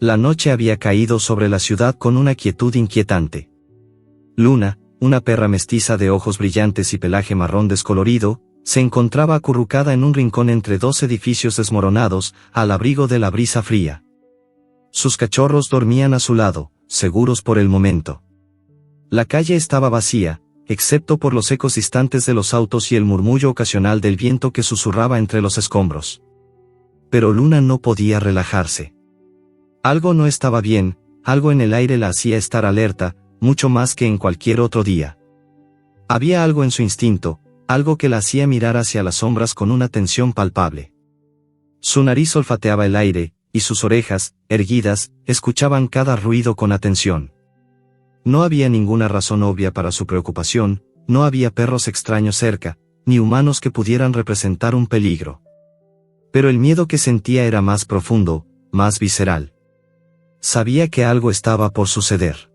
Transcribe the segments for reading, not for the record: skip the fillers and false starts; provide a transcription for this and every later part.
La noche había caído sobre la ciudad con una quietud inquietante. Luna, una perra mestiza de ojos brillantes y pelaje marrón descolorido, se encontraba acurrucada en un rincón entre dos edificios desmoronados, al abrigo de la brisa fría. Sus cachorros dormían a su lado, seguros por el momento. La calle estaba vacía, excepto por los ecos distantes de los autos y el murmullo ocasional del viento que susurraba entre los escombros. Pero Luna no podía relajarse. Algo no estaba bien, algo en el aire la hacía estar alerta, mucho más que en cualquier otro día. Había algo en su instinto, algo que la hacía mirar hacia las sombras con una tensión palpable. Su nariz olfateaba el aire, y sus orejas, erguidas, escuchaban cada ruido con atención. No había ninguna razón obvia para su preocupación, no había perros extraños cerca, ni humanos que pudieran representar un peligro. Pero el miedo que sentía era más profundo, más visceral. Sabía que algo estaba por suceder.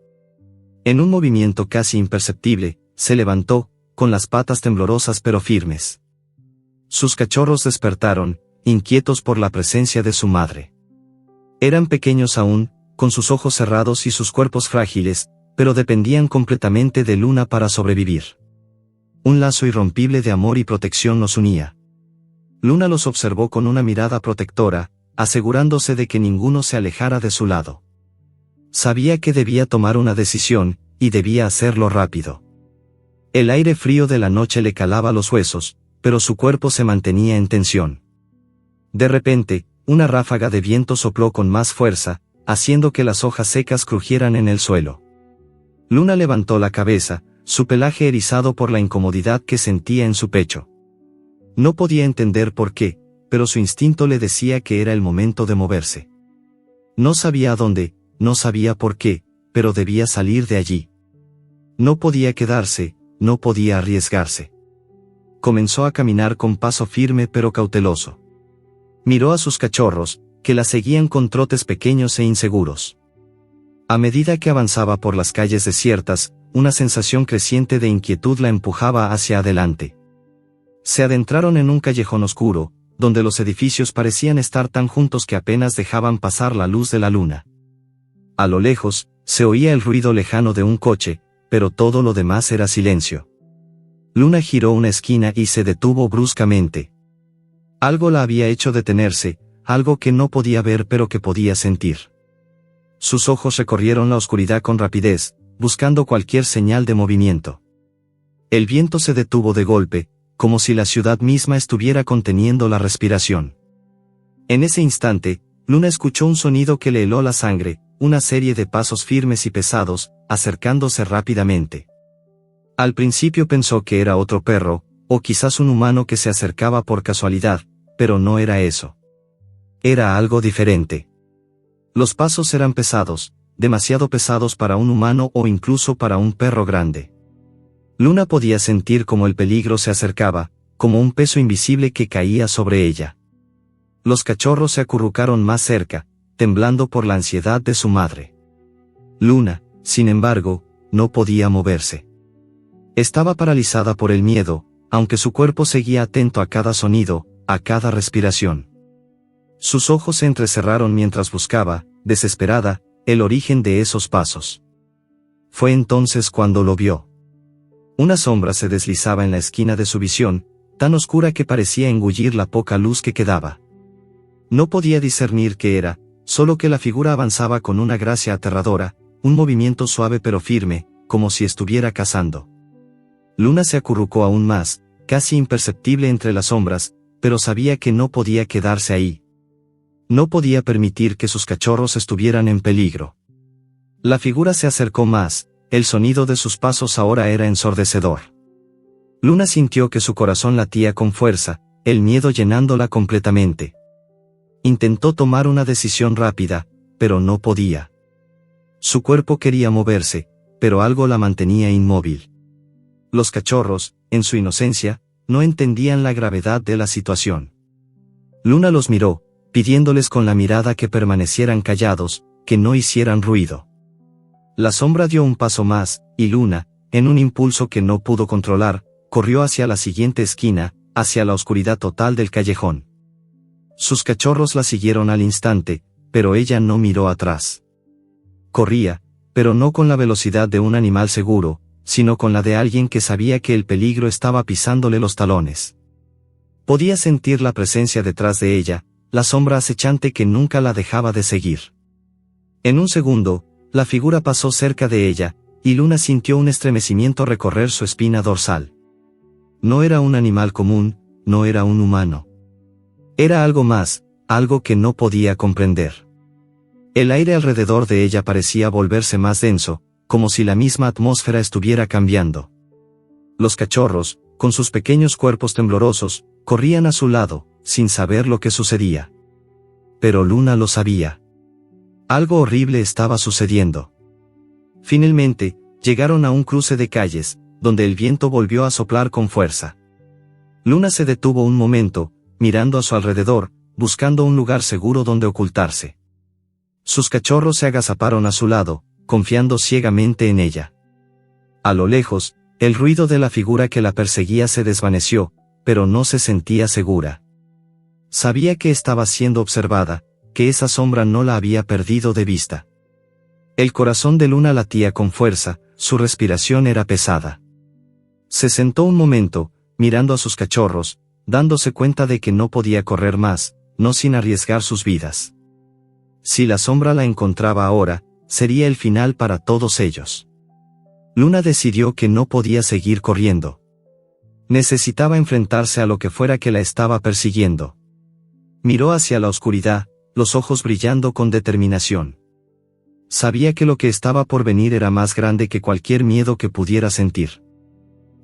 En un movimiento casi imperceptible, se levantó, con las patas temblorosas pero firmes. Sus cachorros despertaron, inquietos por la presencia de su madre. Eran pequeños aún, con sus ojos cerrados y sus cuerpos frágiles, pero dependían completamente de Luna para sobrevivir. Un lazo irrompible de amor y protección los unía. Luna los observó con una mirada protectora, asegurándose de que ninguno se alejara de su lado. Sabía que debía tomar una decisión, y debía hacerlo rápido. El aire frío de la noche le calaba los huesos, pero su cuerpo se mantenía en tensión. De repente, una ráfaga de viento sopló con más fuerza, haciendo que las hojas secas crujieran en el suelo. Luna levantó la cabeza, su pelaje erizado por la incomodidad que sentía en su pecho. No podía entender por qué, pero su instinto le decía que era el momento de moverse. No sabía a dónde, no sabía por qué, pero debía salir de allí. No podía quedarse, no podía arriesgarse. Comenzó a caminar con paso firme pero cauteloso. Miró a sus cachorros, que la seguían con trotes pequeños e inseguros. A medida que avanzaba por las calles desiertas, una sensación creciente de inquietud la empujaba hacia adelante. Se adentraron en un callejón oscuro, donde los edificios parecían estar tan juntos que apenas dejaban pasar la luz de la luna. A lo lejos, se oía el ruido lejano de un coche, pero todo lo demás era silencio. Luna giró una esquina y se detuvo bruscamente. Algo la había hecho detenerse, algo que no podía ver pero que podía sentir. Sus ojos recorrieron la oscuridad con rapidez, buscando cualquier señal de movimiento. El viento se detuvo de golpe, como si la ciudad misma estuviera conteniendo la respiración. En ese instante, Luna escuchó un sonido que le heló la sangre, una serie de pasos firmes y pesados, acercándose rápidamente. Al principio pensó que era otro perro, o quizás un humano que se acercaba por casualidad, pero no era eso. Era algo diferente. Los pasos eran pesados, demasiado pesados para un humano o incluso para un perro grande. Luna podía sentir cómo el peligro se acercaba, como un peso invisible que caía sobre ella. Los cachorros se acurrucaron más cerca, temblando por la ansiedad de su madre. Luna, sin embargo, no podía moverse. Estaba paralizada por el miedo, aunque su cuerpo seguía atento a cada sonido, a cada respiración. Sus ojos se entrecerraron mientras buscaba, desesperada, el origen de esos pasos. Fue entonces cuando lo vio. Una sombra se deslizaba en la esquina de su visión, tan oscura que parecía engullir la poca luz que quedaba. No podía discernir qué era, solo que la figura avanzaba con una gracia aterradora, un movimiento suave pero firme, como si estuviera cazando. Luna se acurrucó aún más, casi imperceptible entre las sombras, pero sabía que no podía quedarse ahí. No podía permitir que sus cachorros estuvieran en peligro. La figura se acercó más, el sonido de sus pasos ahora era ensordecedor. Luna sintió que su corazón latía con fuerza, el miedo llenándola completamente. Intentó tomar una decisión rápida, pero no podía. Su cuerpo quería moverse, pero algo la mantenía inmóvil. Los cachorros, en su inocencia, no entendían la gravedad de la situación. Luna los miró, pidiéndoles con la mirada que permanecieran callados, que no hicieran ruido. La sombra dio un paso más, y Luna, en un impulso que no pudo controlar, corrió hacia la siguiente esquina, hacia la oscuridad total del callejón. Sus cachorros la siguieron al instante, pero ella no miró atrás. Corría, pero no con la velocidad de un animal seguro, sino con la de alguien que sabía que el peligro estaba pisándole los talones. Podía sentir la presencia detrás de ella, la sombra acechante que nunca la dejaba de seguir. En un segundo, la figura pasó cerca de ella, y Luna sintió un estremecimiento recorrer su espina dorsal. No era un animal común, no era un humano. Era algo más, algo que no podía comprender. El aire alrededor de ella parecía volverse más denso, como si la misma atmósfera estuviera cambiando. Los cachorros, con sus pequeños cuerpos temblorosos, corrían a su lado, sin saber lo que sucedía. Pero Luna lo sabía. Algo horrible estaba sucediendo. Finalmente, llegaron a un cruce de calles, donde el viento volvió a soplar con fuerza. Luna se detuvo un momento, mirando a su alrededor, buscando un lugar seguro donde ocultarse. Sus cachorros se agazaparon a su lado, confiando ciegamente en ella. A lo lejos, el ruido de la figura que la perseguía se desvaneció, pero no se sentía segura. Sabía que estaba siendo observada, que esa sombra no la había perdido de vista. El corazón de Luna latía con fuerza, su respiración era pesada. Se sentó un momento, mirando a sus cachorros, dándose cuenta de que no podía correr más, no sin arriesgar sus vidas. Si la sombra la encontraba ahora, sería el final para todos ellos. Luna decidió que no podía seguir corriendo. Necesitaba enfrentarse a lo que fuera que la estaba persiguiendo. Miró hacia la oscuridad, los ojos brillando con determinación. Sabía que lo que estaba por venir era más grande que cualquier miedo que pudiera sentir.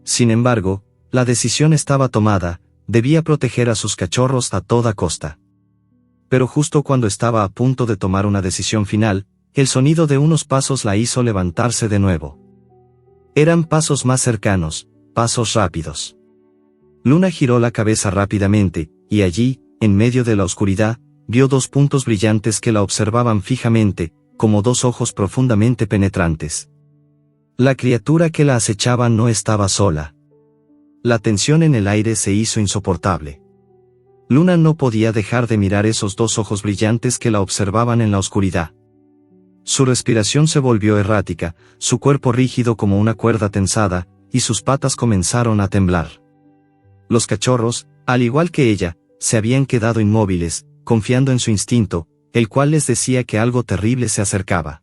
Sin embargo, la decisión estaba tomada, debía proteger a sus cachorros a toda costa. Pero justo cuando estaba a punto de tomar una decisión final, el sonido de unos pasos la hizo levantarse de nuevo. Eran pasos más cercanos, pasos rápidos. Luna giró la cabeza rápidamente, y allí, en medio de la oscuridad, vio dos puntos brillantes que la observaban fijamente, como dos ojos profundamente penetrantes. La criatura que la acechaba no estaba sola. La tensión en el aire se hizo insoportable. Luna no podía dejar de mirar esos dos ojos brillantes que la observaban en la oscuridad. Su respiración se volvió errática, su cuerpo rígido como una cuerda tensada, y sus patas comenzaron a temblar. Los cachorros, al igual que ella, se habían quedado inmóviles, confiando en su instinto, el cual les decía que algo terrible se acercaba.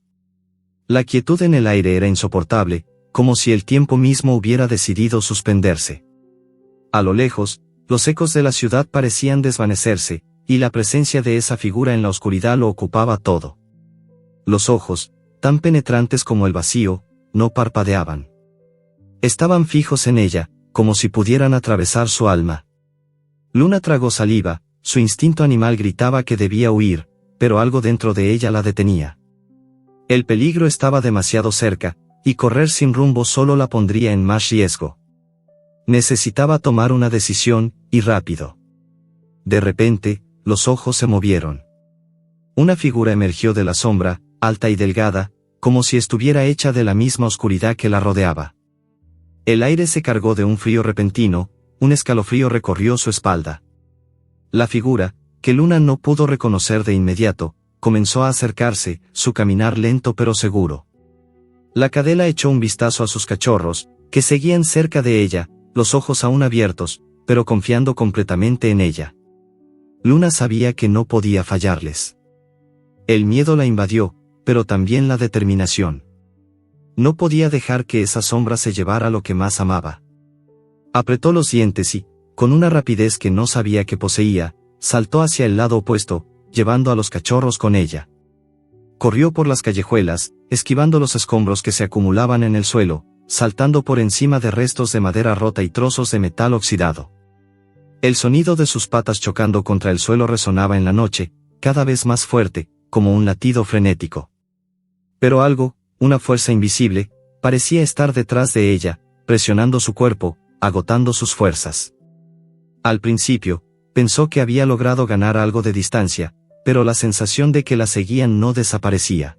La quietud en el aire era insoportable, como si el tiempo mismo hubiera decidido suspenderse. A lo lejos, los ecos de la ciudad parecían desvanecerse, y la presencia de esa figura en la oscuridad lo ocupaba todo. Los ojos, tan penetrantes como el vacío, no parpadeaban. Estaban fijos en ella, como si pudieran atravesar su alma. Luna tragó saliva, su instinto animal gritaba que debía huir, pero algo dentro de ella la detenía. El peligro estaba demasiado cerca, y correr sin rumbo solo la pondría en más riesgo. Necesitaba tomar una decisión, y rápido. De repente, los ojos se movieron. Una figura emergió de la sombra, alta y delgada, como si estuviera hecha de la misma oscuridad que la rodeaba. El aire se cargó de un frío repentino, un escalofrío recorrió su espalda. La figura, que Luna no pudo reconocer de inmediato, comenzó a acercarse, su caminar lento pero seguro. La cadela echó un vistazo a sus cachorros, que seguían cerca de ella, los ojos aún abiertos, pero confiando completamente en ella. Luna sabía que no podía fallarles. El miedo la invadió, pero también la determinación. No podía dejar que esa sombra se llevara lo que más amaba. Apretó los dientes y, con una rapidez que no sabía que poseía, saltó hacia el lado opuesto, llevando a los cachorros con ella. Corrió por las callejuelas, esquivando los escombros que se acumulaban en el suelo, saltando por encima de restos de madera rota y trozos de metal oxidado. El sonido de sus patas chocando contra el suelo resonaba en la noche, cada vez más fuerte, como un latido frenético. Pero algo, una fuerza invisible, parecía estar detrás de ella, presionando su cuerpo, agotando sus fuerzas. Al principio, pensó que había logrado ganar algo de distancia, pero la sensación de que la seguían no desaparecía.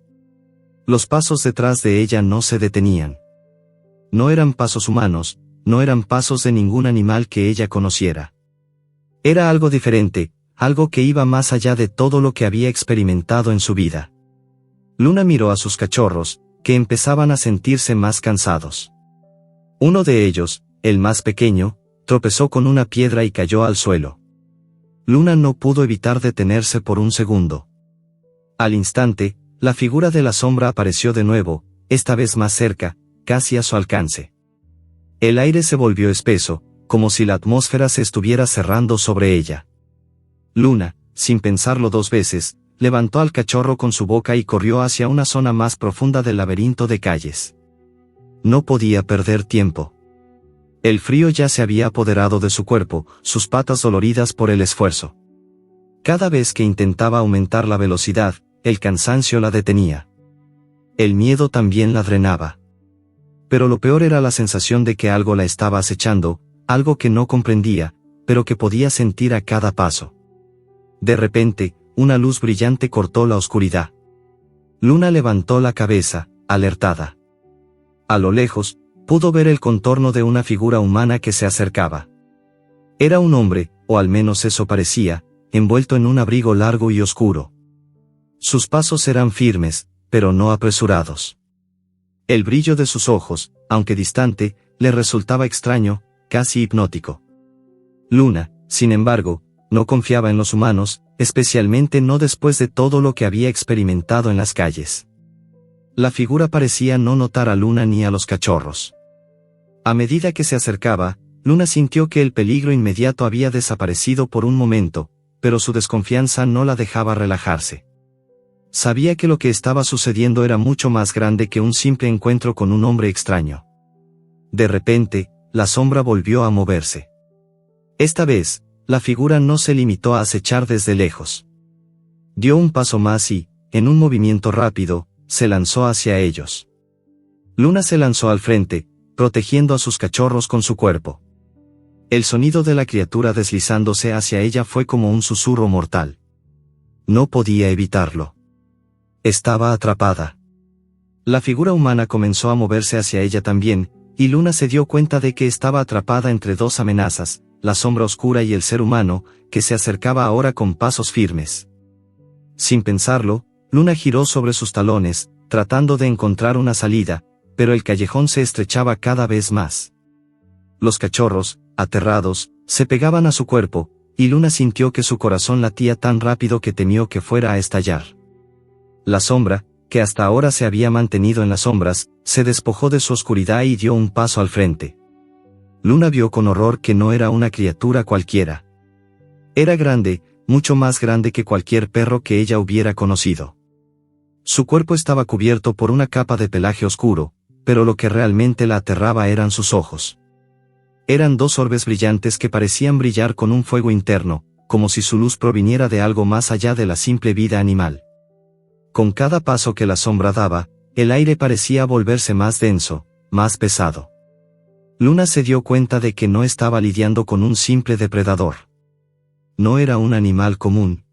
Los pasos detrás de ella no se detenían. No eran pasos humanos, no eran pasos de ningún animal que ella conociera. Era algo diferente, algo que iba más allá de todo lo que había experimentado en su vida. Luna miró a sus cachorros, que empezaban a sentirse más cansados. Uno de ellos, el más pequeño, tropezó con una piedra y cayó al suelo. Luna no pudo evitar detenerse por un segundo. Al instante, la figura de la sombra apareció de nuevo, esta vez más cerca, casi a su alcance. El aire se volvió espeso, como si la atmósfera se estuviera cerrando sobre ella. Luna, sin pensarlo dos veces, levantó al cachorro con su boca y corrió hacia una zona más profunda del laberinto de calles. No podía perder tiempo. El frío ya se había apoderado de su cuerpo, sus patas doloridas por el esfuerzo. Cada vez que intentaba aumentar la velocidad, el cansancio la detenía. El miedo también la drenaba. Pero lo peor era la sensación de que algo la estaba acechando, algo que no comprendía, pero que podía sentir a cada paso. De repente, una luz brillante cortó la oscuridad. Luna levantó la cabeza, alertada. A lo lejos, pudo ver el contorno de una figura humana que se acercaba. Era un hombre, o al menos eso parecía, envuelto en un abrigo largo y oscuro. Sus pasos eran firmes, pero no apresurados. El brillo de sus ojos, aunque distante, le resultaba extraño, casi hipnótico. Luna, sin embargo, no confiaba en los humanos, especialmente no después de todo lo que había experimentado en las calles. La figura parecía no notar a Luna ni a los cachorros. A medida que se acercaba, Luna sintió que el peligro inmediato había desaparecido por un momento, pero su desconfianza no la dejaba relajarse. Sabía que lo que estaba sucediendo era mucho más grande que un simple encuentro con un hombre extraño. De repente, la sombra volvió a moverse. Esta vez, la figura no se limitó a acechar desde lejos. Dio un paso más y, en un movimiento rápido, se lanzó hacia ellos. Luna se lanzó al frente, protegiendo a sus cachorros con su cuerpo. El sonido de la criatura deslizándose hacia ella fue como un susurro mortal. No podía evitarlo. Estaba atrapada. La figura humana comenzó a moverse hacia ella también, y Luna se dio cuenta de que estaba atrapada entre dos amenazas, la sombra oscura y el ser humano, que se acercaba ahora con pasos firmes. Sin pensarlo, Luna giró sobre sus talones, tratando de encontrar una salida, pero el callejón se estrechaba cada vez más. Los cachorros, aterrados, se pegaban a su cuerpo, y Luna sintió que su corazón latía tan rápido que temió que fuera a estallar. La sombra, que hasta ahora se había mantenido en las sombras, se despojó de su oscuridad y dio un paso al frente. Luna vio con horror que no era una criatura cualquiera. Era grande, mucho más grande que cualquier perro que ella hubiera conocido. Su cuerpo estaba cubierto por una capa de pelaje oscuro, pero lo que realmente la aterraba eran sus ojos. Eran dos orbes brillantes que parecían brillar con un fuego interno, como si su luz proviniera de algo más allá de la simple vida animal. Con cada paso que la sombra daba, el aire parecía volverse más denso, más pesado. Luna se dio cuenta de que no estaba lidiando con un simple depredador. No era un animal común.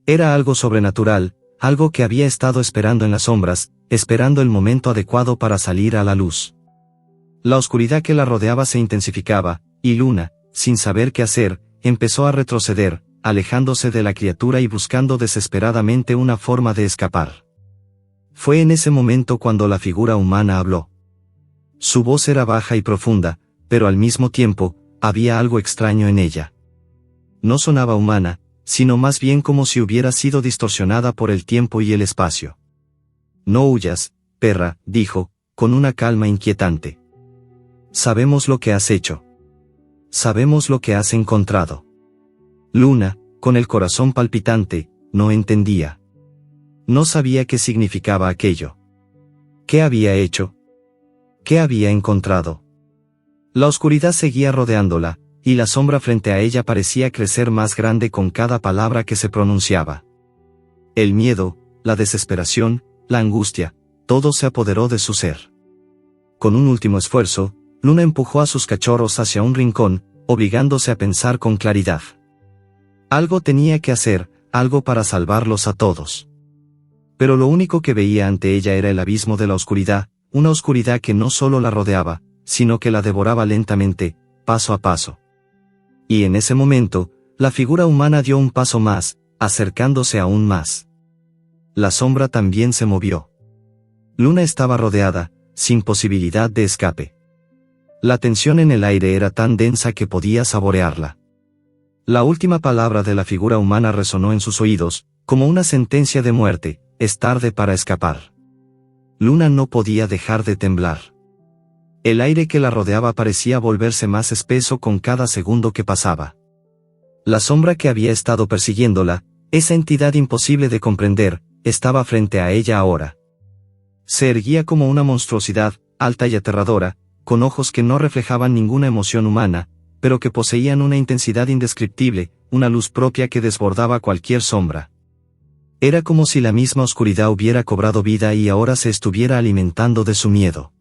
Era algo sobrenatural, algo que había estado esperando en las sombras, esperando el momento adecuado para salir a la luz. La oscuridad que la rodeaba se intensificaba, y Luna, sin saber qué hacer, empezó a retroceder, alejándose de la criatura y buscando desesperadamente una forma de escapar. Fue en ese momento cuando la figura humana habló. Su voz era baja y profunda, pero al mismo tiempo, había algo extraño en ella. No sonaba humana, sino más bien como si hubiera sido distorsionada por el tiempo y el espacio. No huyas, perra, dijo, con una calma inquietante. Sabemos lo que has hecho. Sabemos lo que has encontrado. Luna, con el corazón palpitante, no entendía. No sabía qué significaba aquello. ¿Qué había hecho? ¿Qué había encontrado? La oscuridad seguía rodeándola, y la sombra frente a ella parecía crecer más grande con cada palabra que se pronunciaba. El miedo, la desesperación, la angustia, todo se apoderó de su ser. Con un último esfuerzo, Luna empujó a sus cachorros hacia un rincón, obligándose a pensar con claridad. Algo tenía que hacer, algo para salvarlos a todos. Pero lo único que veía ante ella era el abismo de la oscuridad, una oscuridad que no solo la rodeaba, sino que la devoraba lentamente, paso a paso. Y en ese momento, La figura humana dio un paso más, acercándose aún más. La sombra también se movió. Luna estaba rodeada, sin posibilidad de escape. La tensión en el aire era tan densa que podía saborearla. La última palabra de la figura humana resonó en sus oídos, como una sentencia de muerte: es tarde para escapar. Luna no podía dejar de temblar. El aire que la rodeaba parecía volverse más espeso con cada segundo que pasaba. La sombra que había estado persiguiéndola, esa entidad imposible de comprender, estaba frente a ella ahora. Se erguía como una monstruosidad, alta y aterradora, con ojos que no reflejaban ninguna emoción humana, pero que poseían una intensidad indescriptible, una luz propia que desbordaba cualquier sombra. Era como si la misma oscuridad hubiera cobrado vida y ahora se estuviera alimentando de su miedo.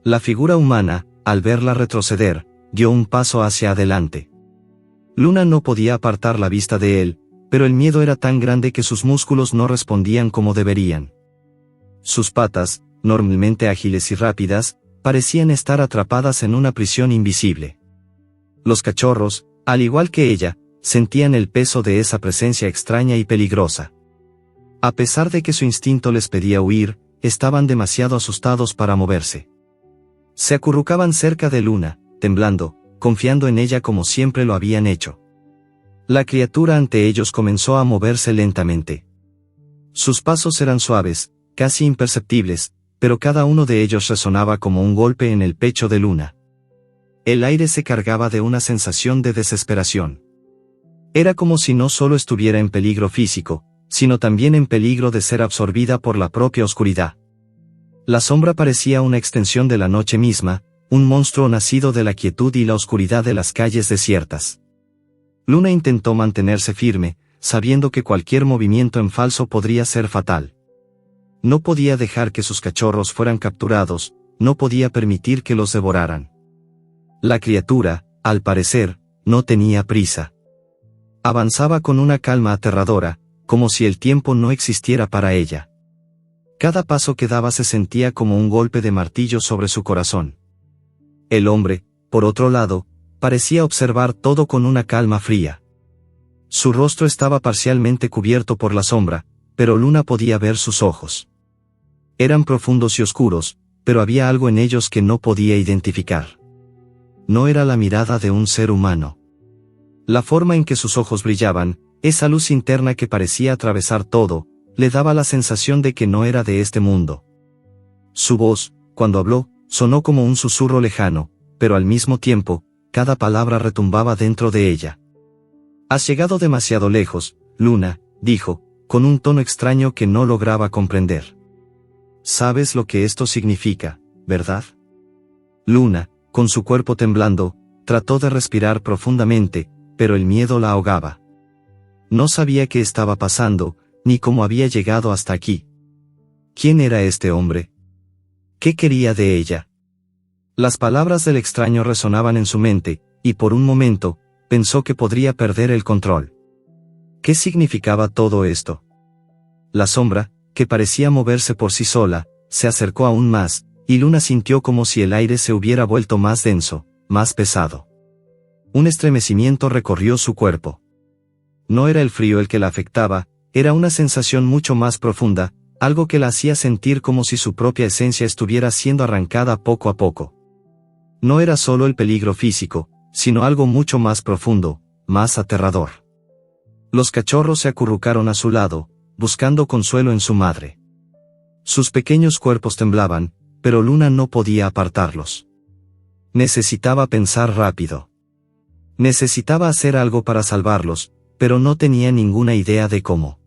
La figura humana, al verla retroceder, dio un paso hacia adelante. Luna no podía apartar la vista de él, pero el miedo era tan grande que sus músculos no respondían como deberían. Sus patas, normalmente ágiles y rápidas, parecían estar atrapadas en una prisión invisible. Los cachorros, al igual que ella, sentían el peso de esa presencia extraña y peligrosa. A pesar de que su instinto les pedía huir, estaban demasiado asustados para moverse. Se acurrucaban cerca de Luna, temblando, confiando en ella como siempre lo habían hecho. La criatura ante ellos comenzó a moverse lentamente. Sus pasos eran suaves, casi imperceptibles, pero cada uno de ellos resonaba como un golpe en el pecho de Luna. El aire se cargaba de una sensación de desesperación. Era como si no solo estuviera en peligro físico, sino también en peligro de ser absorbida por la propia oscuridad. La sombra parecía una extensión de la noche misma, un monstruo nacido de la quietud y la oscuridad de las calles desiertas. Luna intentó mantenerse firme, sabiendo que cualquier movimiento en falso podría ser fatal. No podía dejar que sus cachorros fueran capturados, no podía permitir que los devoraran. La criatura, al parecer, no tenía prisa. Avanzaba con una calma aterradora, como si el tiempo no existiera para ella. Cada paso que daba se sentía como un golpe de martillo sobre su corazón. El hombre, por otro lado, parecía observar todo con una calma fría. Su rostro estaba parcialmente cubierto por la sombra, pero Luna podía ver sus ojos. Eran profundos y oscuros, pero había algo en ellos que no podía identificar. No era la mirada de un ser humano. La forma en que sus ojos brillaban, esa luz interna que parecía atravesar todo, le daba la sensación de que no era de este mundo. Su voz, cuando habló, sonó como un susurro lejano, pero al mismo tiempo, cada palabra retumbaba dentro de ella. «Has llegado demasiado lejos, Luna», dijo, con un tono extraño que no lograba comprender. «Sabes lo que esto significa, ¿verdad?» Luna, con su cuerpo temblando, trató de respirar profundamente, pero el miedo la ahogaba. No sabía qué estaba pasando, ni cómo había llegado hasta aquí. ¿Quién era este hombre? ¿Qué quería de ella? Las palabras del extraño resonaban en su mente, y por un momento, pensó que podría perder el control. ¿Qué significaba todo esto? La sombra, que parecía moverse por sí sola, se acercó aún más, y Luna sintió como si el aire se hubiera vuelto más denso, más pesado. Un estremecimiento recorrió su cuerpo. No era el frío el que la afectaba, era una sensación mucho más profunda, algo que la hacía sentir como si su propia esencia estuviera siendo arrancada poco a poco. No era solo el peligro físico, sino algo mucho más profundo, más aterrador. Los cachorros se acurrucaron a su lado, buscando consuelo en su madre. Sus pequeños cuerpos temblaban, pero Luna no podía apartarlos. Necesitaba pensar rápido. Necesitaba hacer algo para salvarlos, pero no tenía ninguna idea de cómo.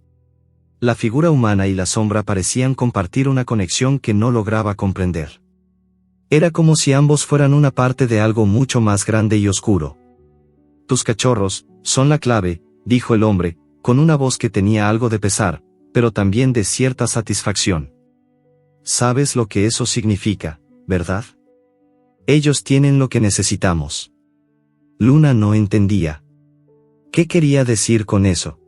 La figura humana y la sombra parecían compartir una conexión que no lograba comprender. Era como si ambos fueran una parte de algo mucho más grande y oscuro. «Tus cachorros son la clave», dijo el hombre, con una voz que tenía algo de pesar, pero también de cierta satisfacción. «Sabes lo que eso significa, ¿verdad? Ellos tienen lo que necesitamos». Luna no entendía. ¿Qué quería decir con eso?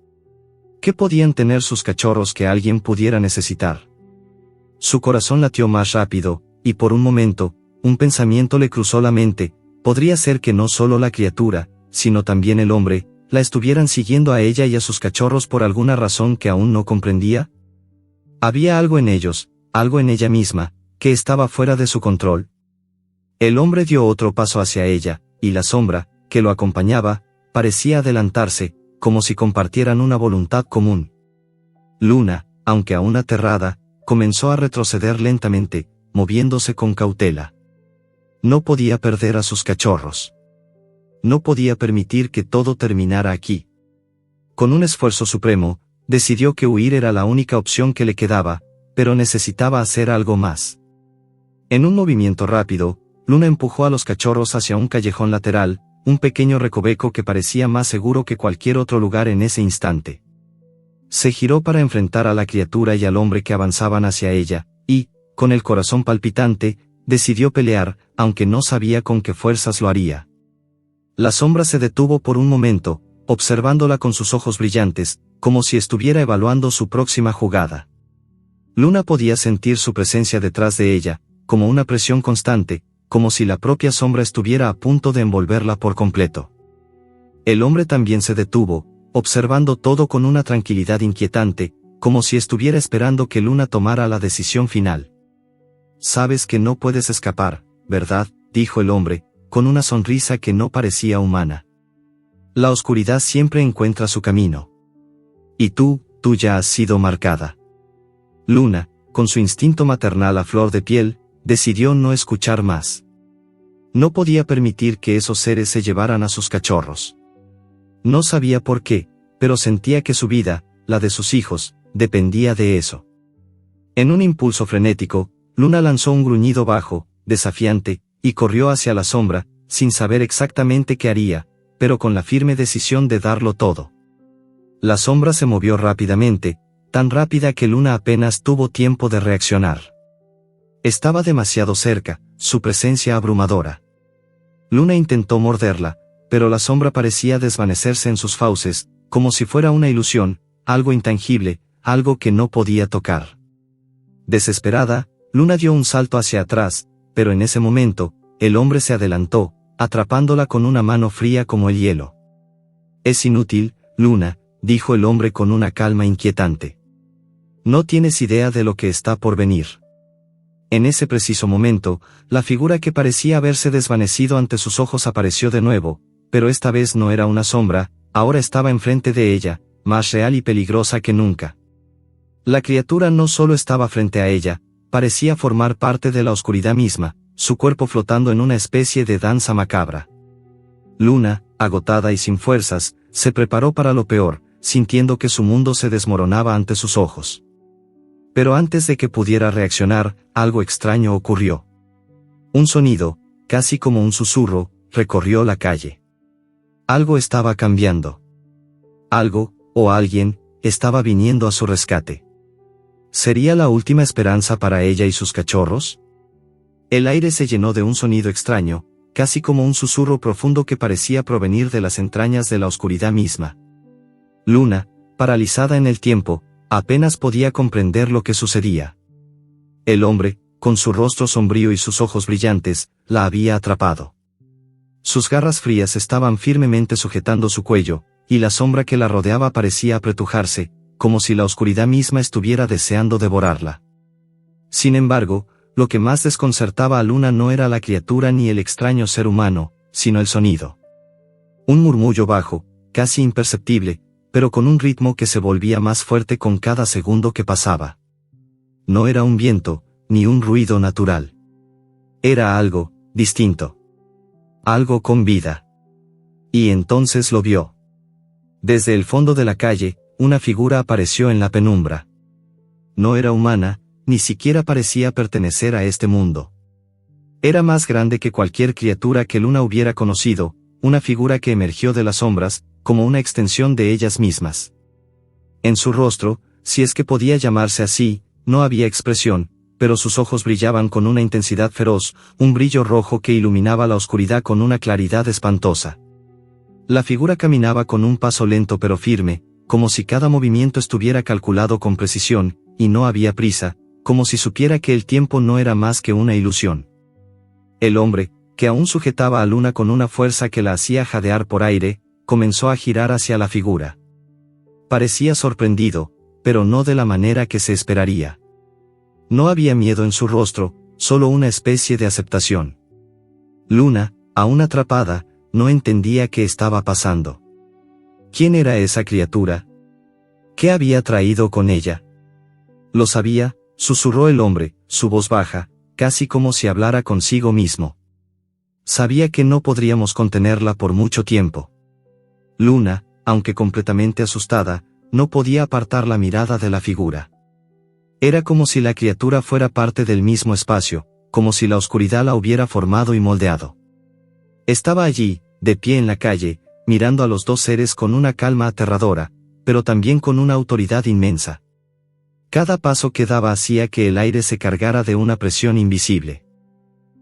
¿Qué podían tener sus cachorros que alguien pudiera necesitar? Su corazón latió más rápido, y por un momento, un pensamiento le cruzó la mente: podría ser que no solo la criatura, sino también el hombre, la estuvieran siguiendo a ella y a sus cachorros por alguna razón que aún no comprendía? Había algo en ellos, algo en ella misma, que estaba fuera de su control. El hombre dio otro paso hacia ella, y la sombra, que lo acompañaba, parecía adelantarse, como si compartieran una voluntad común. Luna, aunque aún aterrada, comenzó a retroceder lentamente, moviéndose con cautela. No podía perder a sus cachorros. No podía permitir que todo terminara aquí. Con un esfuerzo supremo, decidió que huir era la única opción que le quedaba, pero necesitaba hacer algo más. En un movimiento rápido, Luna empujó a los cachorros hacia un callejón lateral, un pequeño recoveco que parecía más seguro que cualquier otro lugar en ese instante. Se giró para enfrentar a la criatura y al hombre que avanzaban hacia ella, y, con el corazón palpitante, decidió pelear, aunque no sabía con qué fuerzas lo haría. La sombra se detuvo por un momento, observándola con sus ojos brillantes, como si estuviera evaluando su próxima jugada. Luna podía sentir su presencia detrás de ella, como una presión constante, como si la propia sombra estuviera a punto de envolverla por completo. El hombre también se detuvo, observando todo con una tranquilidad inquietante, como si estuviera esperando que Luna tomara la decisión final. «Sabes que no puedes escapar, ¿verdad?», dijo el hombre, con una sonrisa que no parecía humana. «La oscuridad siempre encuentra su camino. Y tú ya has sido marcada». Luna, con su instinto maternal a flor de piel, decidió no escuchar más. No podía permitir que esos seres se llevaran a sus cachorros. No sabía por qué, pero sentía que su vida, la de sus hijos, dependía de eso. En un impulso frenético, Luna lanzó un gruñido bajo, desafiante, y corrió hacia la sombra, sin saber exactamente qué haría, pero con la firme decisión de darlo todo. La sombra se movió rápidamente, tan rápida que Luna apenas tuvo tiempo de reaccionar. Estaba demasiado cerca, su presencia abrumadora. Luna intentó morderla, pero la sombra parecía desvanecerse en sus fauces, como si fuera una ilusión, algo intangible, algo que no podía tocar. Desesperada, Luna dio un salto hacia atrás, pero en ese momento, el hombre se adelantó, atrapándola con una mano fría como el hielo. «Es inútil, Luna», dijo el hombre con una calma inquietante. «No tienes idea de lo que está por venir». En ese preciso momento, la figura que parecía haberse desvanecido ante sus ojos apareció de nuevo, pero esta vez no era una sombra, ahora estaba enfrente de ella, más real y peligrosa que nunca. La criatura no solo estaba frente a ella, parecía formar parte de la oscuridad misma, su cuerpo flotando en una especie de danza macabra. Luna, agotada y sin fuerzas, se preparó para lo peor, sintiendo que su mundo se desmoronaba ante sus ojos. Pero antes de que pudiera reaccionar, algo extraño ocurrió. Un sonido, casi como un susurro, recorrió la calle. Algo estaba cambiando. Algo, o alguien, estaba viniendo a su rescate. ¿Sería la última esperanza para ella y sus cachorros? El aire se llenó de un sonido extraño, casi como un susurro profundo que parecía provenir de las entrañas de la oscuridad misma. Luna, paralizada en el tiempo, apenas podía comprender lo que sucedía. El hombre, con su rostro sombrío y sus ojos brillantes, la había atrapado. Sus garras frías estaban firmemente sujetando su cuello, y la sombra que la rodeaba parecía apretujarse, como si la oscuridad misma estuviera deseando devorarla. Sin embargo, lo que más desconcertaba a Luna no era la criatura ni el extraño ser humano, sino el sonido. Un murmullo bajo, casi imperceptible, pero con un ritmo que se volvía más fuerte con cada segundo que pasaba. No era un viento, ni un ruido natural. Era algo distinto. Algo con vida. Y entonces lo vio. Desde el fondo de la calle, una figura apareció en la penumbra. No era humana, ni siquiera parecía pertenecer a este mundo. Era más grande que cualquier criatura que Luna hubiera conocido, una figura que emergió de las sombras, como una extensión de ellas mismas. En su rostro, si es que podía llamarse así, no había expresión, pero sus ojos brillaban con una intensidad feroz, un brillo rojo que iluminaba la oscuridad con una claridad espantosa. La figura caminaba con un paso lento pero firme, como si cada movimiento estuviera calculado con precisión, y no había prisa, como si supiera que el tiempo no era más que una ilusión. El hombre, que aún sujetaba a Luna con una fuerza que la hacía jadear por aire, comenzó a girar hacia la figura. Parecía sorprendido, pero no de la manera que se esperaría. No había miedo en su rostro, solo una especie de aceptación. Luna, aún atrapada, no entendía qué estaba pasando. ¿Quién era esa criatura? ¿Qué había traído con ella? Lo sabía, susurró el hombre, su voz baja, casi como si hablara consigo mismo. Sabía que no podríamos contenerla por mucho tiempo. Luna, aunque completamente asustada, no podía apartar la mirada de la figura. Era como si la criatura fuera parte del mismo espacio, como si la oscuridad la hubiera formado y moldeado. Estaba allí, de pie en la calle, mirando a los dos seres con una calma aterradora, pero también con una autoridad inmensa. Cada paso que daba hacía que el aire se cargara de una presión invisible.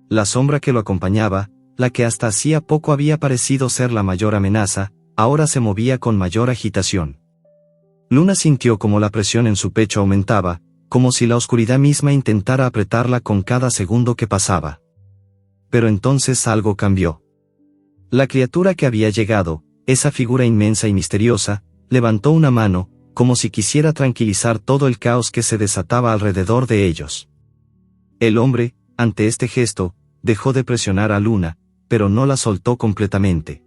La sombra que lo acompañaba, la que hasta hacía poco había parecido ser la mayor amenaza, ahora se movía con mayor agitación. Luna sintió como la presión en su pecho aumentaba, como si la oscuridad misma intentara apretarla con cada segundo que pasaba. Pero entonces algo cambió. La criatura que había llegado, esa figura inmensa y misteriosa, levantó una mano, como si quisiera tranquilizar todo el caos que se desataba alrededor de ellos. El hombre, ante este gesto, dejó de presionar a Luna, pero no la soltó completamente.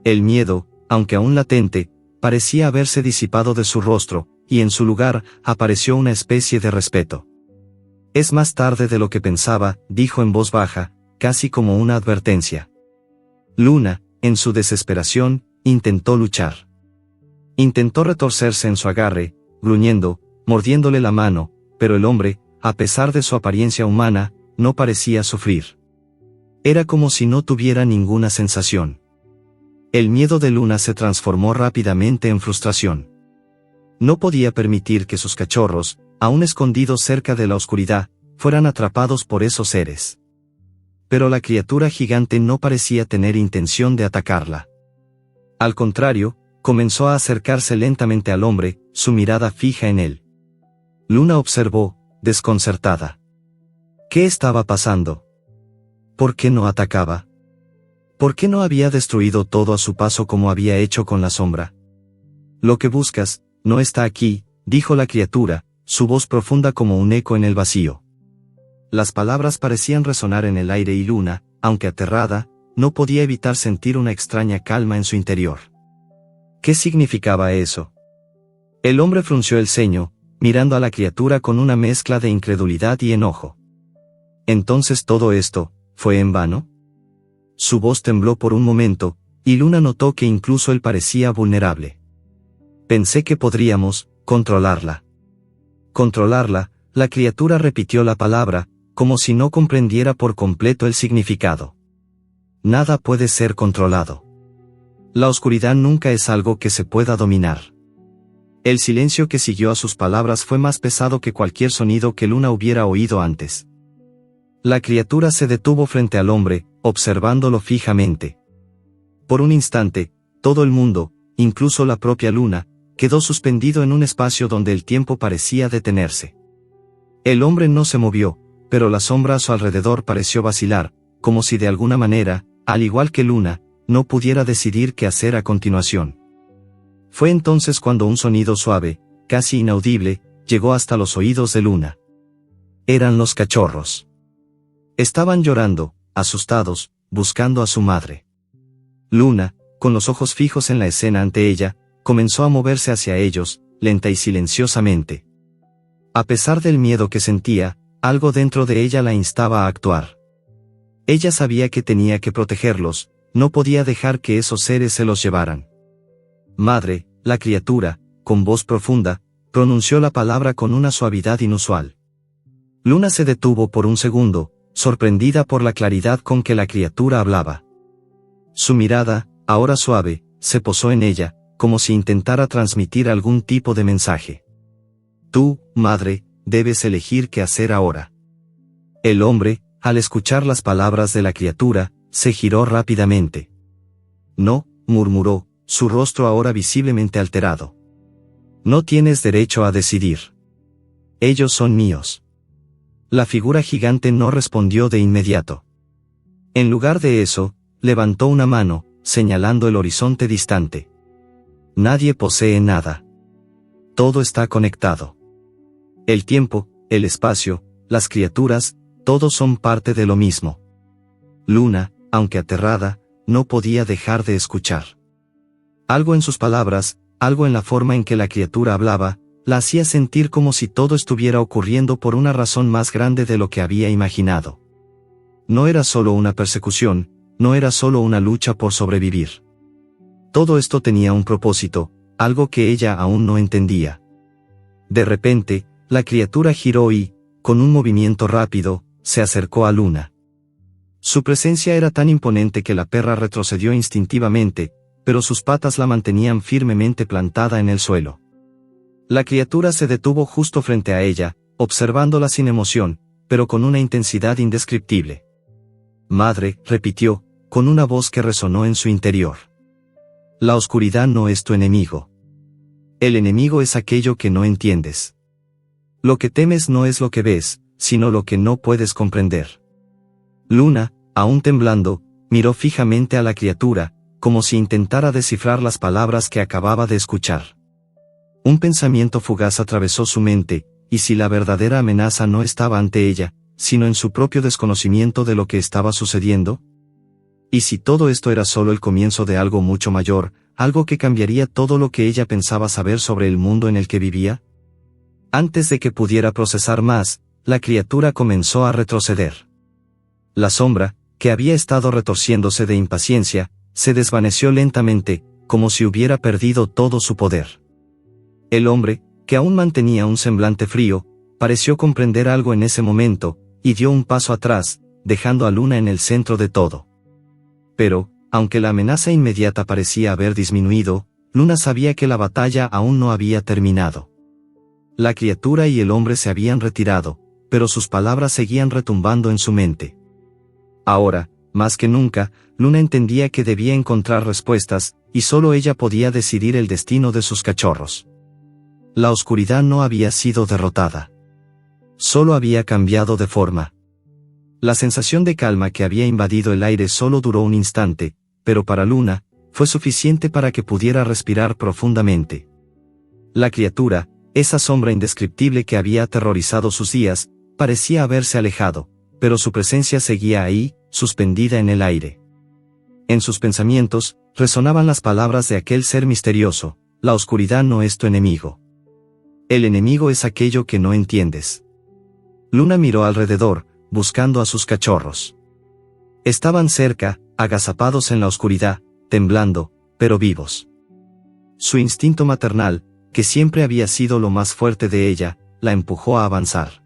El miedo, aunque aún latente, parecía haberse disipado de su rostro, y en su lugar, apareció una especie de respeto. Es más tarde de lo que pensaba, dijo en voz baja, casi como una advertencia. Luna, en su desesperación, intentó luchar. Intentó retorcerse en su agarre, gruñendo, mordiéndole la mano, pero el hombre, a pesar de su apariencia humana, no parecía sufrir. Era como si no tuviera ninguna sensación. El miedo de Luna se transformó rápidamente en frustración. No podía permitir que sus cachorros, aún escondidos cerca de la oscuridad, fueran atrapados por esos seres. Pero la criatura gigante no parecía tener intención de atacarla. Al contrario, comenzó a acercarse lentamente al hombre, su mirada fija en él. Luna observó, desconcertada. ¿Qué estaba pasando? ¿Por qué no atacaba? ¿Por qué no había destruido todo a su paso como había hecho con la sombra? Lo que buscas, no está aquí, dijo la criatura, su voz profunda como un eco en el vacío. Las palabras parecían resonar en el aire y Luna, aunque aterrada, no podía evitar sentir una extraña calma en su interior. ¿Qué significaba eso? El hombre frunció el ceño, mirando a la criatura con una mezcla de incredulidad y enojo. Entonces todo esto, ¿fue en vano? Su voz tembló por un momento, y Luna notó que incluso él parecía vulnerable. Pensé que podríamos controlarla. Controlarla, la criatura repitió la palabra, como si no comprendiera por completo el significado. Nada puede ser controlado. La oscuridad nunca es algo que se pueda dominar. El silencio que siguió a sus palabras fue más pesado que cualquier sonido que Luna hubiera oído antes. La criatura se detuvo frente al hombre, observándolo fijamente. Por un instante, todo el mundo, incluso la propia Luna, quedó suspendido en un espacio donde el tiempo parecía detenerse. El hombre no se movió, pero la sombra a su alrededor pareció vacilar, como si de alguna manera, al igual que Luna, no pudiera decidir qué hacer a continuación. Fue entonces cuando un sonido suave, casi inaudible, llegó hasta los oídos de Luna. Eran los cachorros. Estaban llorando, asustados, buscando a su madre. Luna, con los ojos fijos en la escena ante ella, comenzó a moverse hacia ellos, lenta y silenciosamente. A pesar del miedo que sentía, algo dentro de ella la instaba a actuar. Ella sabía que tenía que protegerlos, no podía dejar que esos seres se los llevaran. Madre, la criatura, con voz profunda, pronunció la palabra con una suavidad inusual. Luna se detuvo por un segundo, sorprendida por la claridad con que la criatura hablaba. Su mirada, ahora suave, se posó en ella, como si intentara transmitir algún tipo de mensaje. Tú, madre, debes elegir qué hacer ahora. El hombre, al escuchar las palabras de la criatura, se giró rápidamente. No, murmuró, su rostro ahora visiblemente alterado. No tienes derecho a decidir. Ellos son míos. La figura gigante no respondió de inmediato. En lugar de eso, levantó una mano, señalando el horizonte distante. Nadie posee nada. Todo está conectado. El tiempo, el espacio, las criaturas, todos son parte de lo mismo. Luna, aunque aterrada, no podía dejar de escuchar. Algo en sus palabras, algo en la forma en que la criatura hablaba, la hacía sentir como si todo estuviera ocurriendo por una razón más grande de lo que había imaginado. No era solo una persecución, no era solo una lucha por sobrevivir. Todo esto tenía un propósito, algo que ella aún no entendía. De repente, la criatura giró y, con un movimiento rápido, se acercó a Luna. Su presencia era tan imponente que la perra retrocedió instintivamente, pero sus patas la mantenían firmemente plantada en el suelo. La criatura se detuvo justo frente a ella, observándola sin emoción, pero con una intensidad indescriptible. Madre, repitió, con una voz que resonó en su interior. La oscuridad no es tu enemigo. El enemigo es aquello que no entiendes. Lo que temes no es lo que ves, sino lo que no puedes comprender. Luna, aún temblando, miró fijamente a la criatura, como si intentara descifrar las palabras que acababa de escuchar. Un pensamiento fugaz atravesó su mente, y si la verdadera amenaza no estaba ante ella, sino en su propio desconocimiento de lo que estaba sucediendo. ¿Y si todo esto era solo el comienzo de algo mucho mayor, algo que cambiaría todo lo que ella pensaba saber sobre el mundo en el que vivía? Antes de que pudiera procesar más, la criatura comenzó a retroceder. La sombra, que había estado retorciéndose de impaciencia, se desvaneció lentamente, como si hubiera perdido todo su poder. El hombre, que aún mantenía un semblante frío, pareció comprender algo en ese momento, y dio un paso atrás, dejando a Luna en el centro de todo. Pero, aunque la amenaza inmediata parecía haber disminuido, Luna sabía que la batalla aún no había terminado. La criatura y el hombre se habían retirado, pero sus palabras seguían retumbando en su mente. Ahora, más que nunca, Luna entendía que debía encontrar respuestas, y solo ella podía decidir el destino de sus cachorros. La oscuridad no había sido derrotada. Solo había cambiado de forma. La sensación de calma que había invadido el aire solo duró un instante, pero para Luna, fue suficiente para que pudiera respirar profundamente. La criatura, esa sombra indescriptible que había aterrorizado sus días, parecía haberse alejado, pero su presencia seguía ahí, suspendida en el aire. En sus pensamientos, resonaban las palabras de aquel ser misterioso: la oscuridad no es tu enemigo. El enemigo es aquello que no entiendes. Luna miró alrededor, buscando a sus cachorros. Estaban cerca, agazapados en la oscuridad, temblando, pero vivos. Su instinto maternal, que siempre había sido lo más fuerte de ella, la empujó a avanzar.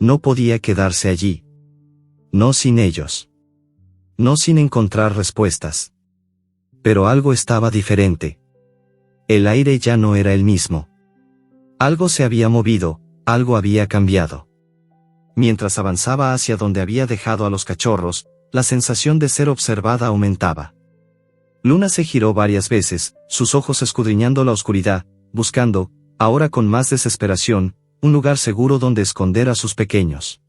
No podía quedarse allí. No sin ellos. No sin encontrar respuestas. Pero algo estaba diferente. El aire ya no era el mismo. Algo se había movido, algo había cambiado. Mientras avanzaba hacia donde había dejado a los cachorros, la sensación de ser observada aumentaba. Luna se giró varias veces, sus ojos escudriñando la oscuridad, buscando, ahora con más desesperación, un lugar seguro donde esconder a sus pequeños.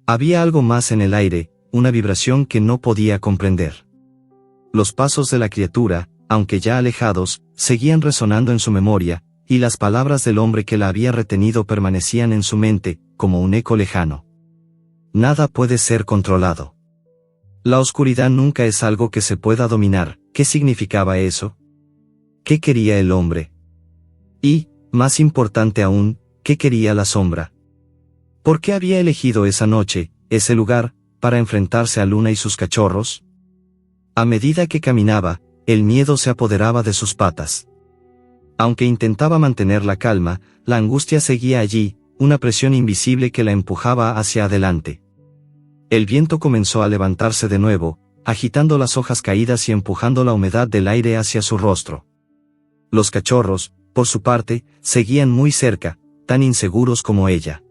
Había algo más en el aire, una vibración que no podía comprender. Los pasos de la criatura, aunque ya alejados, seguían resonando en su memoria, y las palabras del hombre que la había retenido permanecían en su mente, como un eco lejano. Nada puede ser controlado. La oscuridad nunca es algo que se pueda dominar. ¿Qué significaba eso? ¿Qué quería el hombre? Y, más importante aún, ¿qué quería la sombra? ¿Por qué había elegido esa noche, ese lugar, para enfrentarse a Luna y sus cachorros? A medida que caminaba, el miedo se apoderaba de sus patas. Aunque intentaba mantener la calma, la angustia seguía allí, una presión invisible que la empujaba hacia adelante. El viento comenzó a levantarse de nuevo, agitando las hojas caídas y empujando la humedad del aire hacia su rostro. Los cachorros, por su parte, seguían muy cerca, tan inseguros como ella.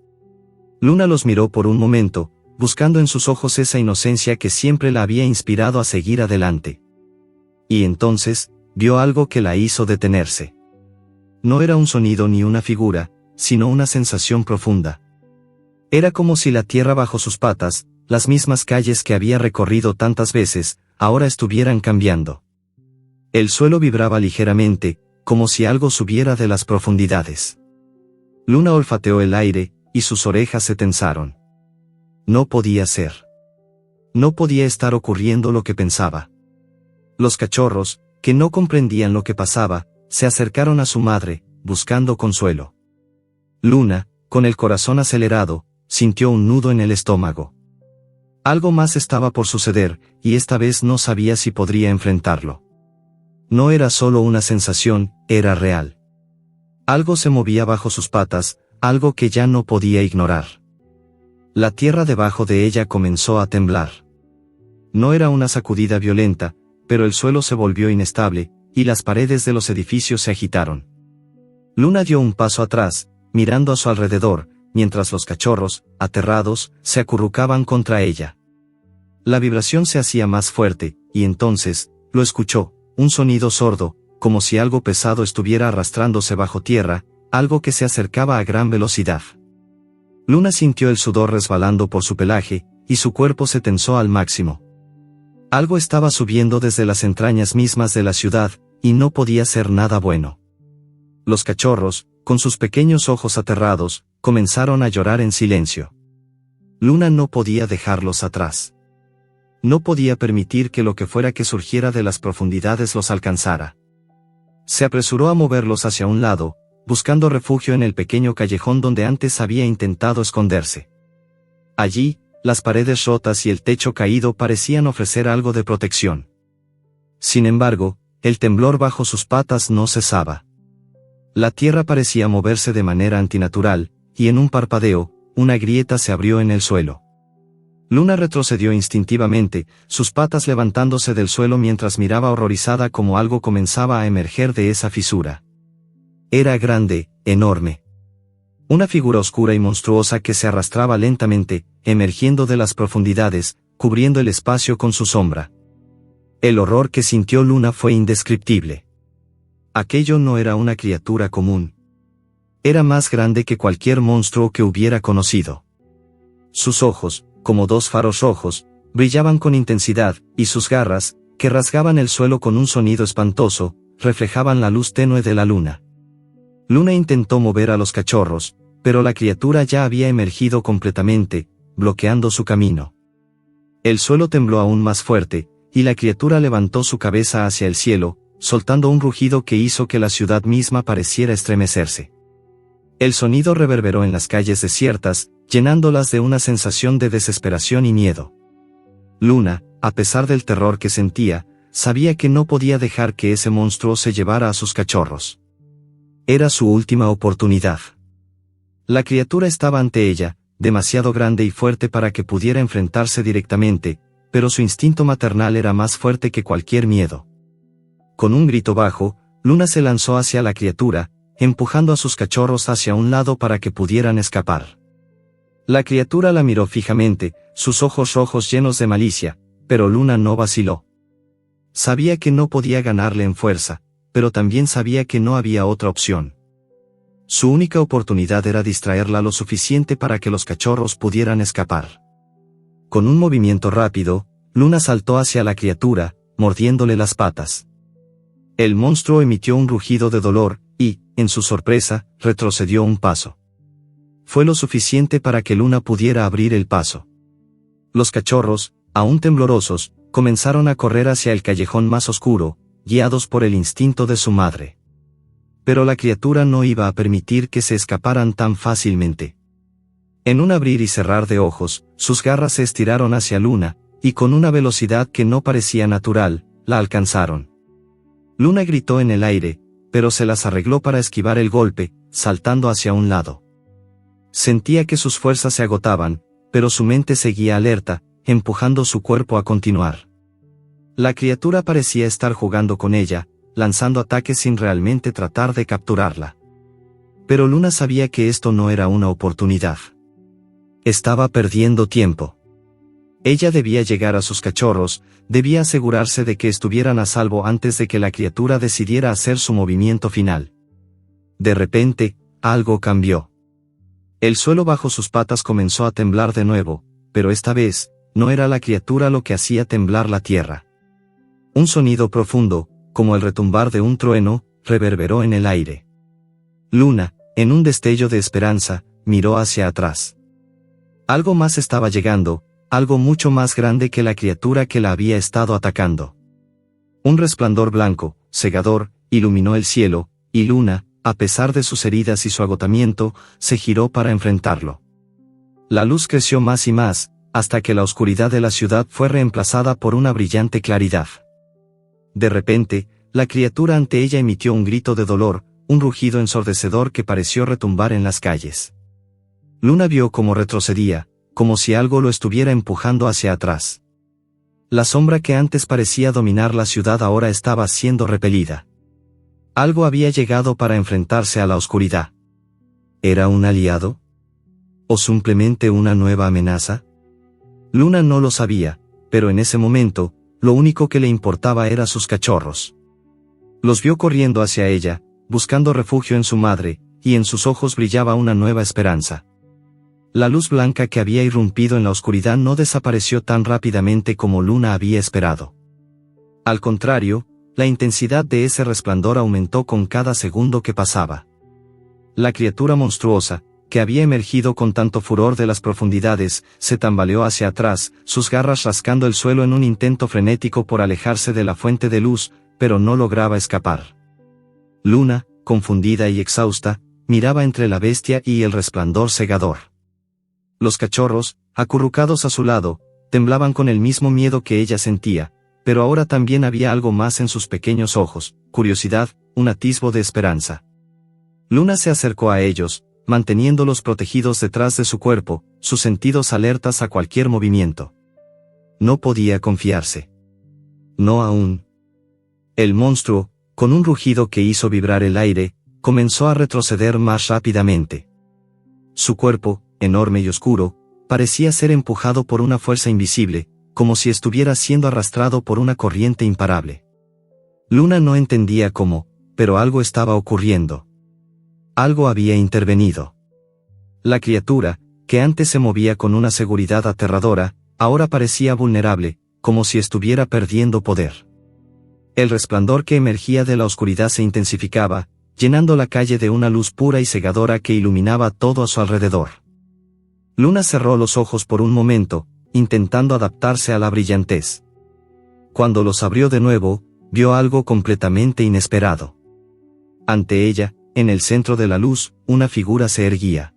Luna los miró por un momento, buscando en sus ojos esa inocencia que siempre la había inspirado a seguir adelante. Y entonces, vio algo que la hizo detenerse. No era un sonido ni una figura, sino una sensación profunda. Era como si la tierra bajo sus patas, las mismas calles que había recorrido tantas veces, ahora estuvieran cambiando. El suelo vibraba ligeramente, como si algo subiera de las profundidades. Luna olfateó el aire, y sus orejas se tensaron. No podía ser. No podía estar ocurriendo lo que pensaba. Los cachorros, que no comprendían lo que pasaba, se acercaron a su madre, buscando consuelo. Luna, con el corazón acelerado, sintió un nudo en el estómago. Algo más estaba por suceder, y esta vez no sabía si podría enfrentarlo. No era solo una sensación, era real. Algo se movía bajo sus patas, algo que ya no podía ignorar. La tierra debajo de ella comenzó a temblar. No era una sacudida violenta, pero el suelo se volvió inestable, y las paredes de los edificios se agitaron. Luna dio un paso atrás, mirando a su alrededor, mientras los cachorros, aterrados, se acurrucaban contra ella. La vibración se hacía más fuerte, y entonces, lo escuchó, un sonido sordo, como si algo pesado estuviera arrastrándose bajo tierra, algo que se acercaba a gran velocidad. Luna sintió el sudor resbalando por su pelaje, y su cuerpo se tensó al máximo. Algo estaba subiendo desde las entrañas mismas de la ciudad, y no podía ser nada bueno. Los cachorros, con sus pequeños ojos aterrados, comenzaron a llorar en silencio. Luna no podía dejarlos atrás. No podía permitir que lo que fuera que surgiera de las profundidades los alcanzara. Se apresuró a moverlos hacia un lado, buscando refugio en el pequeño callejón donde antes había intentado esconderse. Allí, las paredes rotas y el techo caído parecían ofrecer algo de protección. Sin embargo, el temblor bajo sus patas no cesaba. La tierra parecía moverse de manera antinatural, y en un parpadeo, una grieta se abrió en el suelo. Luna retrocedió instintivamente, sus patas levantándose del suelo mientras miraba horrorizada cómo algo comenzaba a emerger de esa fisura. Era grande, enorme. Una figura oscura y monstruosa que se arrastraba lentamente, emergiendo de las profundidades, cubriendo el espacio con su sombra. El horror que sintió Luna fue indescriptible. Aquello no era una criatura común. Era más grande que cualquier monstruo que hubiera conocido. Sus ojos, como dos faros rojos, brillaban con intensidad, y sus garras, que rasgaban el suelo con un sonido espantoso, reflejaban la luz tenue de la luna. Luna intentó mover a los cachorros, pero la criatura ya había emergido completamente, bloqueando su camino. El suelo tembló aún más fuerte, y la criatura levantó su cabeza hacia el cielo, soltando un rugido que hizo que la ciudad misma pareciera estremecerse. El sonido reverberó en las calles desiertas, llenándolas de una sensación de desesperación y miedo. Luna, a pesar del terror que sentía, sabía que no podía dejar que ese monstruo se llevara a sus cachorros. Era su última oportunidad. La criatura estaba ante ella, demasiado grande y fuerte para que pudiera enfrentarse directamente, pero su instinto maternal era más fuerte que cualquier miedo. Con un grito bajo, Luna se lanzó hacia la criatura, empujando a sus cachorros hacia un lado para que pudieran escapar. La criatura la miró fijamente, sus ojos rojos llenos de malicia, pero Luna no vaciló. Sabía que no podía ganarle en fuerza, pero también sabía que no había otra opción. Su única oportunidad era distraerla lo suficiente para que los cachorros pudieran escapar. Con un movimiento rápido, Luna saltó hacia la criatura, mordiéndole las patas. El monstruo emitió un rugido de dolor, y, en su sorpresa, retrocedió un paso. Fue lo suficiente para que Luna pudiera abrir el paso. Los cachorros, aún temblorosos, comenzaron a correr hacia el callejón más oscuro, guiados por el instinto de su madre. Pero la criatura no iba a permitir que se escaparan tan fácilmente. En un abrir y cerrar de ojos, sus garras se estiraron hacia Luna, y con una velocidad que no parecía natural, la alcanzaron. Luna gritó en el aire, pero se las arregló para esquivar el golpe, saltando hacia un lado. Sentía que sus fuerzas se agotaban, pero su mente seguía alerta, empujando su cuerpo a continuar. La criatura parecía estar jugando con ella, lanzando ataques sin realmente tratar de capturarla. Pero Luna sabía que esto no era una oportunidad. Estaba perdiendo tiempo. Ella debía llegar a sus cachorros, debía asegurarse de que estuvieran a salvo antes de que la criatura decidiera hacer su movimiento final. De repente, algo cambió. El suelo bajo sus patas comenzó a temblar de nuevo, pero esta vez, no era la criatura lo que hacía temblar la tierra. Un sonido profundo, como el retumbar de un trueno, reverberó en el aire. Luna, en un destello de esperanza, miró hacia atrás. Algo más estaba llegando, algo mucho más grande que la criatura que la había estado atacando. Un resplandor blanco, cegador, iluminó el cielo, y Luna, a pesar de sus heridas y su agotamiento, se giró para enfrentarlo. La luz creció más y más, hasta que la oscuridad de la ciudad fue reemplazada por una brillante claridad. De repente, la criatura ante ella emitió un grito de dolor, un rugido ensordecedor que pareció retumbar en las calles. Luna vio cómo retrocedía, como si algo lo estuviera empujando hacia atrás. La sombra que antes parecía dominar la ciudad ahora estaba siendo repelida. Algo había llegado para enfrentarse a la oscuridad. ¿Era un aliado? ¿O simplemente una nueva amenaza? Luna no lo sabía, pero en ese momento, lo único que le importaba era sus cachorros. Los vio corriendo hacia ella, buscando refugio en su madre, y en sus ojos brillaba una nueva esperanza. La luz blanca que había irrumpido en la oscuridad no desapareció tan rápidamente como Luna había esperado. Al contrario, la intensidad de ese resplandor aumentó con cada segundo que pasaba. La criatura monstruosa, que había emergido con tanto furor de las profundidades, se tambaleó hacia atrás, sus garras rascando el suelo en un intento frenético por alejarse de la fuente de luz, pero no lograba escapar. Luna, confundida y exhausta, miraba entre la bestia y el resplandor cegador. Los cachorros, acurrucados a su lado, temblaban con el mismo miedo que ella sentía, pero ahora también había algo más en sus pequeños ojos, curiosidad, un atisbo de esperanza. Luna se acercó a ellos, manteniéndolos protegidos detrás de su cuerpo, sus sentidos alertas a cualquier movimiento. No podía confiarse. No aún. El monstruo, con un rugido que hizo vibrar el aire, comenzó a retroceder más rápidamente. Su cuerpo, enorme y oscuro, parecía ser empujado por una fuerza invisible, como si estuviera siendo arrastrado por una corriente imparable. Luna no entendía cómo, pero algo estaba ocurriendo. Algo había intervenido. La criatura, que antes se movía con una seguridad aterradora, ahora parecía vulnerable, como si estuviera perdiendo poder. El resplandor que emergía de la oscuridad se intensificaba, llenando la calle de una luz pura y cegadora que iluminaba todo a su alrededor. Luna cerró los ojos por un momento, intentando adaptarse a la brillantez. Cuando los abrió de nuevo, vio algo completamente inesperado. Ante ella, en el centro de la luz, una figura se erguía.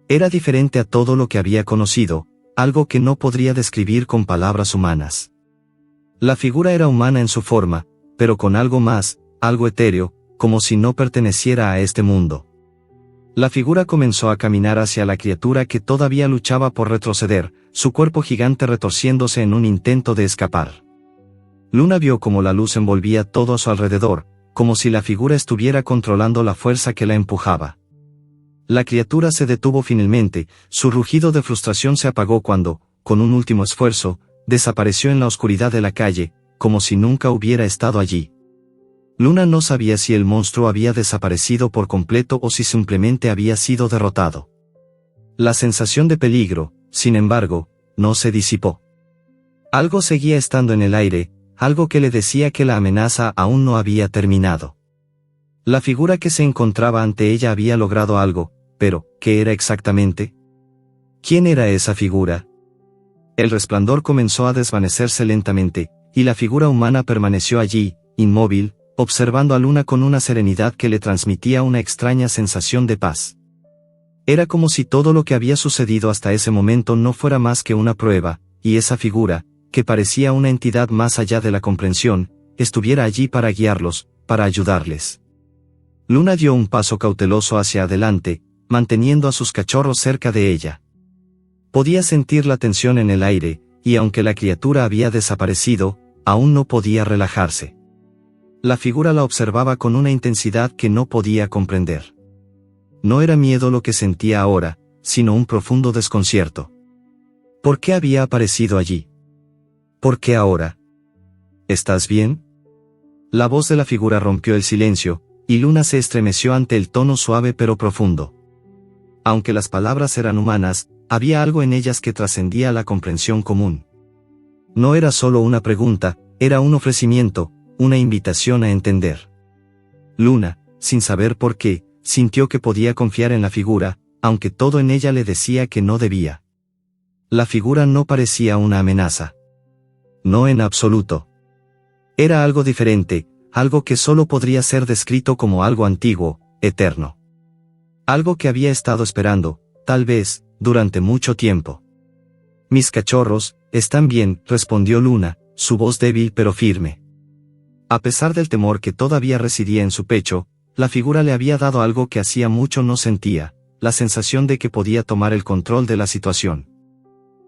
Era diferente a todo lo que había conocido, algo que no podría describir con palabras humanas. La figura era humana en su forma, pero con algo más, algo etéreo, como si no perteneciera a este mundo. La figura comenzó a caminar hacia la criatura que todavía luchaba por retroceder, su cuerpo gigante retorciéndose en un intento de escapar. Luna vio cómo la luz envolvía todo a su alrededor, como si la figura estuviera controlando la fuerza que la empujaba. La criatura se detuvo finalmente, su rugido de frustración se apagó cuando, con un último esfuerzo, desapareció en la oscuridad de la calle, como si nunca hubiera estado allí. Luna no sabía si el monstruo había desaparecido por completo o si simplemente había sido derrotado. La sensación de peligro, sin embargo, no se disipó. Algo seguía estando en el aire, algo que le decía que la amenaza aún no había terminado. La figura que se encontraba ante ella había logrado algo, pero, ¿qué era exactamente? ¿Quién era esa figura? El resplandor comenzó a desvanecerse lentamente, y la figura humana permaneció allí, inmóvil, observando a Luna con una serenidad que le transmitía una extraña sensación de paz. Era como si todo lo que había sucedido hasta ese momento no fuera más que una prueba, y esa figura, que parecía una entidad más allá de la comprensión, estuviera allí para guiarlos, para ayudarles. Luna dio un paso cauteloso hacia adelante, manteniendo a sus cachorros cerca de ella. Podía sentir la tensión en el aire, y aunque la criatura había desaparecido, aún no podía relajarse. La figura la observaba con una intensidad que no podía comprender. No era miedo lo que sentía ahora, sino un profundo desconcierto. ¿Por qué había aparecido allí? ¿Por qué ahora? ¿Estás bien? La voz de la figura rompió el silencio, y Luna se estremeció ante el tono suave pero profundo. Aunque las palabras eran humanas, había algo en ellas que trascendía la comprensión común. No era solo una pregunta, era un ofrecimiento, una invitación a entender. Luna, sin saber por qué, sintió que podía confiar en la figura, aunque todo en ella le decía que no debía. La figura no parecía una amenaza. No en absoluto. Era algo diferente, algo que solo podría ser descrito como algo antiguo, eterno. Algo que había estado esperando, tal vez, durante mucho tiempo. Mis cachorros, están bien, respondió Luna, su voz débil pero firme. A pesar del temor que todavía residía en su pecho, la figura le había dado algo que hacía mucho no sentía, la sensación de que podía tomar el control de la situación.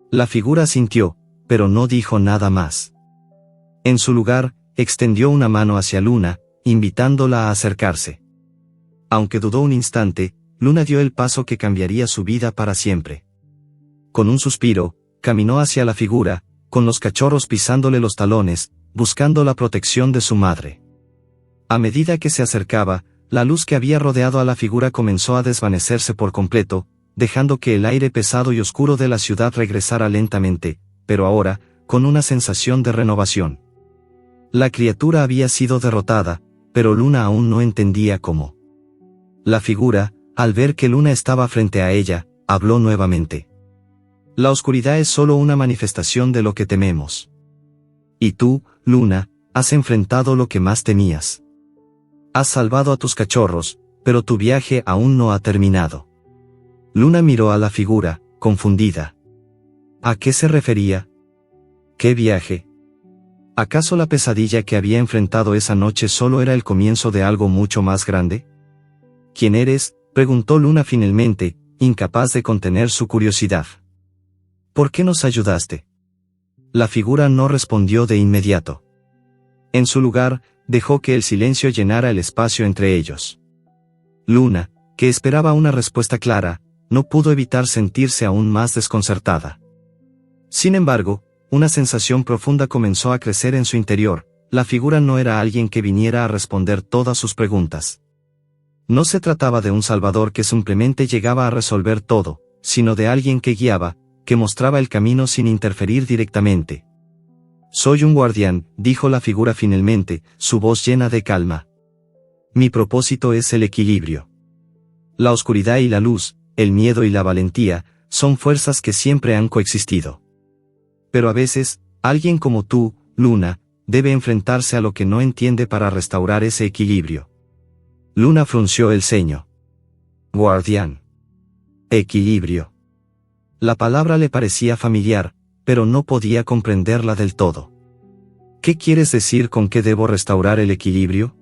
La figura asintió, pero no dijo nada más. En su lugar, extendió una mano hacia Luna, invitándola a acercarse. Aunque dudó un instante, Luna dio el paso que cambiaría su vida para siempre. Con un suspiro, caminó hacia la figura, con los cachorros pisándole los talones, buscando la protección de su madre. A medida que se acercaba, la luz que había rodeado a la figura comenzó a desvanecerse por completo, dejando que el aire pesado y oscuro de la ciudad regresara lentamente, pero ahora, con una sensación de renovación. La criatura había sido derrotada, pero Luna aún no entendía cómo. La figura, al ver que Luna estaba frente a ella, habló nuevamente. La oscuridad es solo una manifestación de lo que tememos. Y tú, Luna, has enfrentado lo que más temías. Has salvado a tus cachorros, pero tu viaje aún no ha terminado. Luna miró a la figura, confundida. ¿A qué se refería? ¿Qué viaje? ¿Acaso la pesadilla que había enfrentado esa noche solo era el comienzo de algo mucho más grande? ¿Quién eres?, preguntó Luna finalmente, incapaz de contener su curiosidad. ¿Por qué nos ayudaste? La figura no respondió de inmediato. En su lugar, dejó que el silencio llenara el espacio entre ellos. Luna, que esperaba una respuesta clara, no pudo evitar sentirse aún más desconcertada. Sin embargo, una sensación profunda comenzó a crecer en su interior. La figura no era alguien que viniera a responder todas sus preguntas. No se trataba de un salvador que simplemente llegaba a resolver todo, sino de alguien que guiaba, que mostraba el camino sin interferir directamente. Soy un guardián, dijo la figura finalmente, su voz llena de calma. Mi propósito es el equilibrio. La oscuridad y la luz, el miedo y la valentía, son fuerzas que siempre han coexistido. Pero a veces, alguien como tú, Luna, debe enfrentarse a lo que no entiende para restaurar ese equilibrio. Luna frunció el ceño. Guardián. Equilibrio. La palabra le parecía familiar, pero no podía comprenderla del todo. ¿Qué quieres decir con que debo restaurar el equilibrio?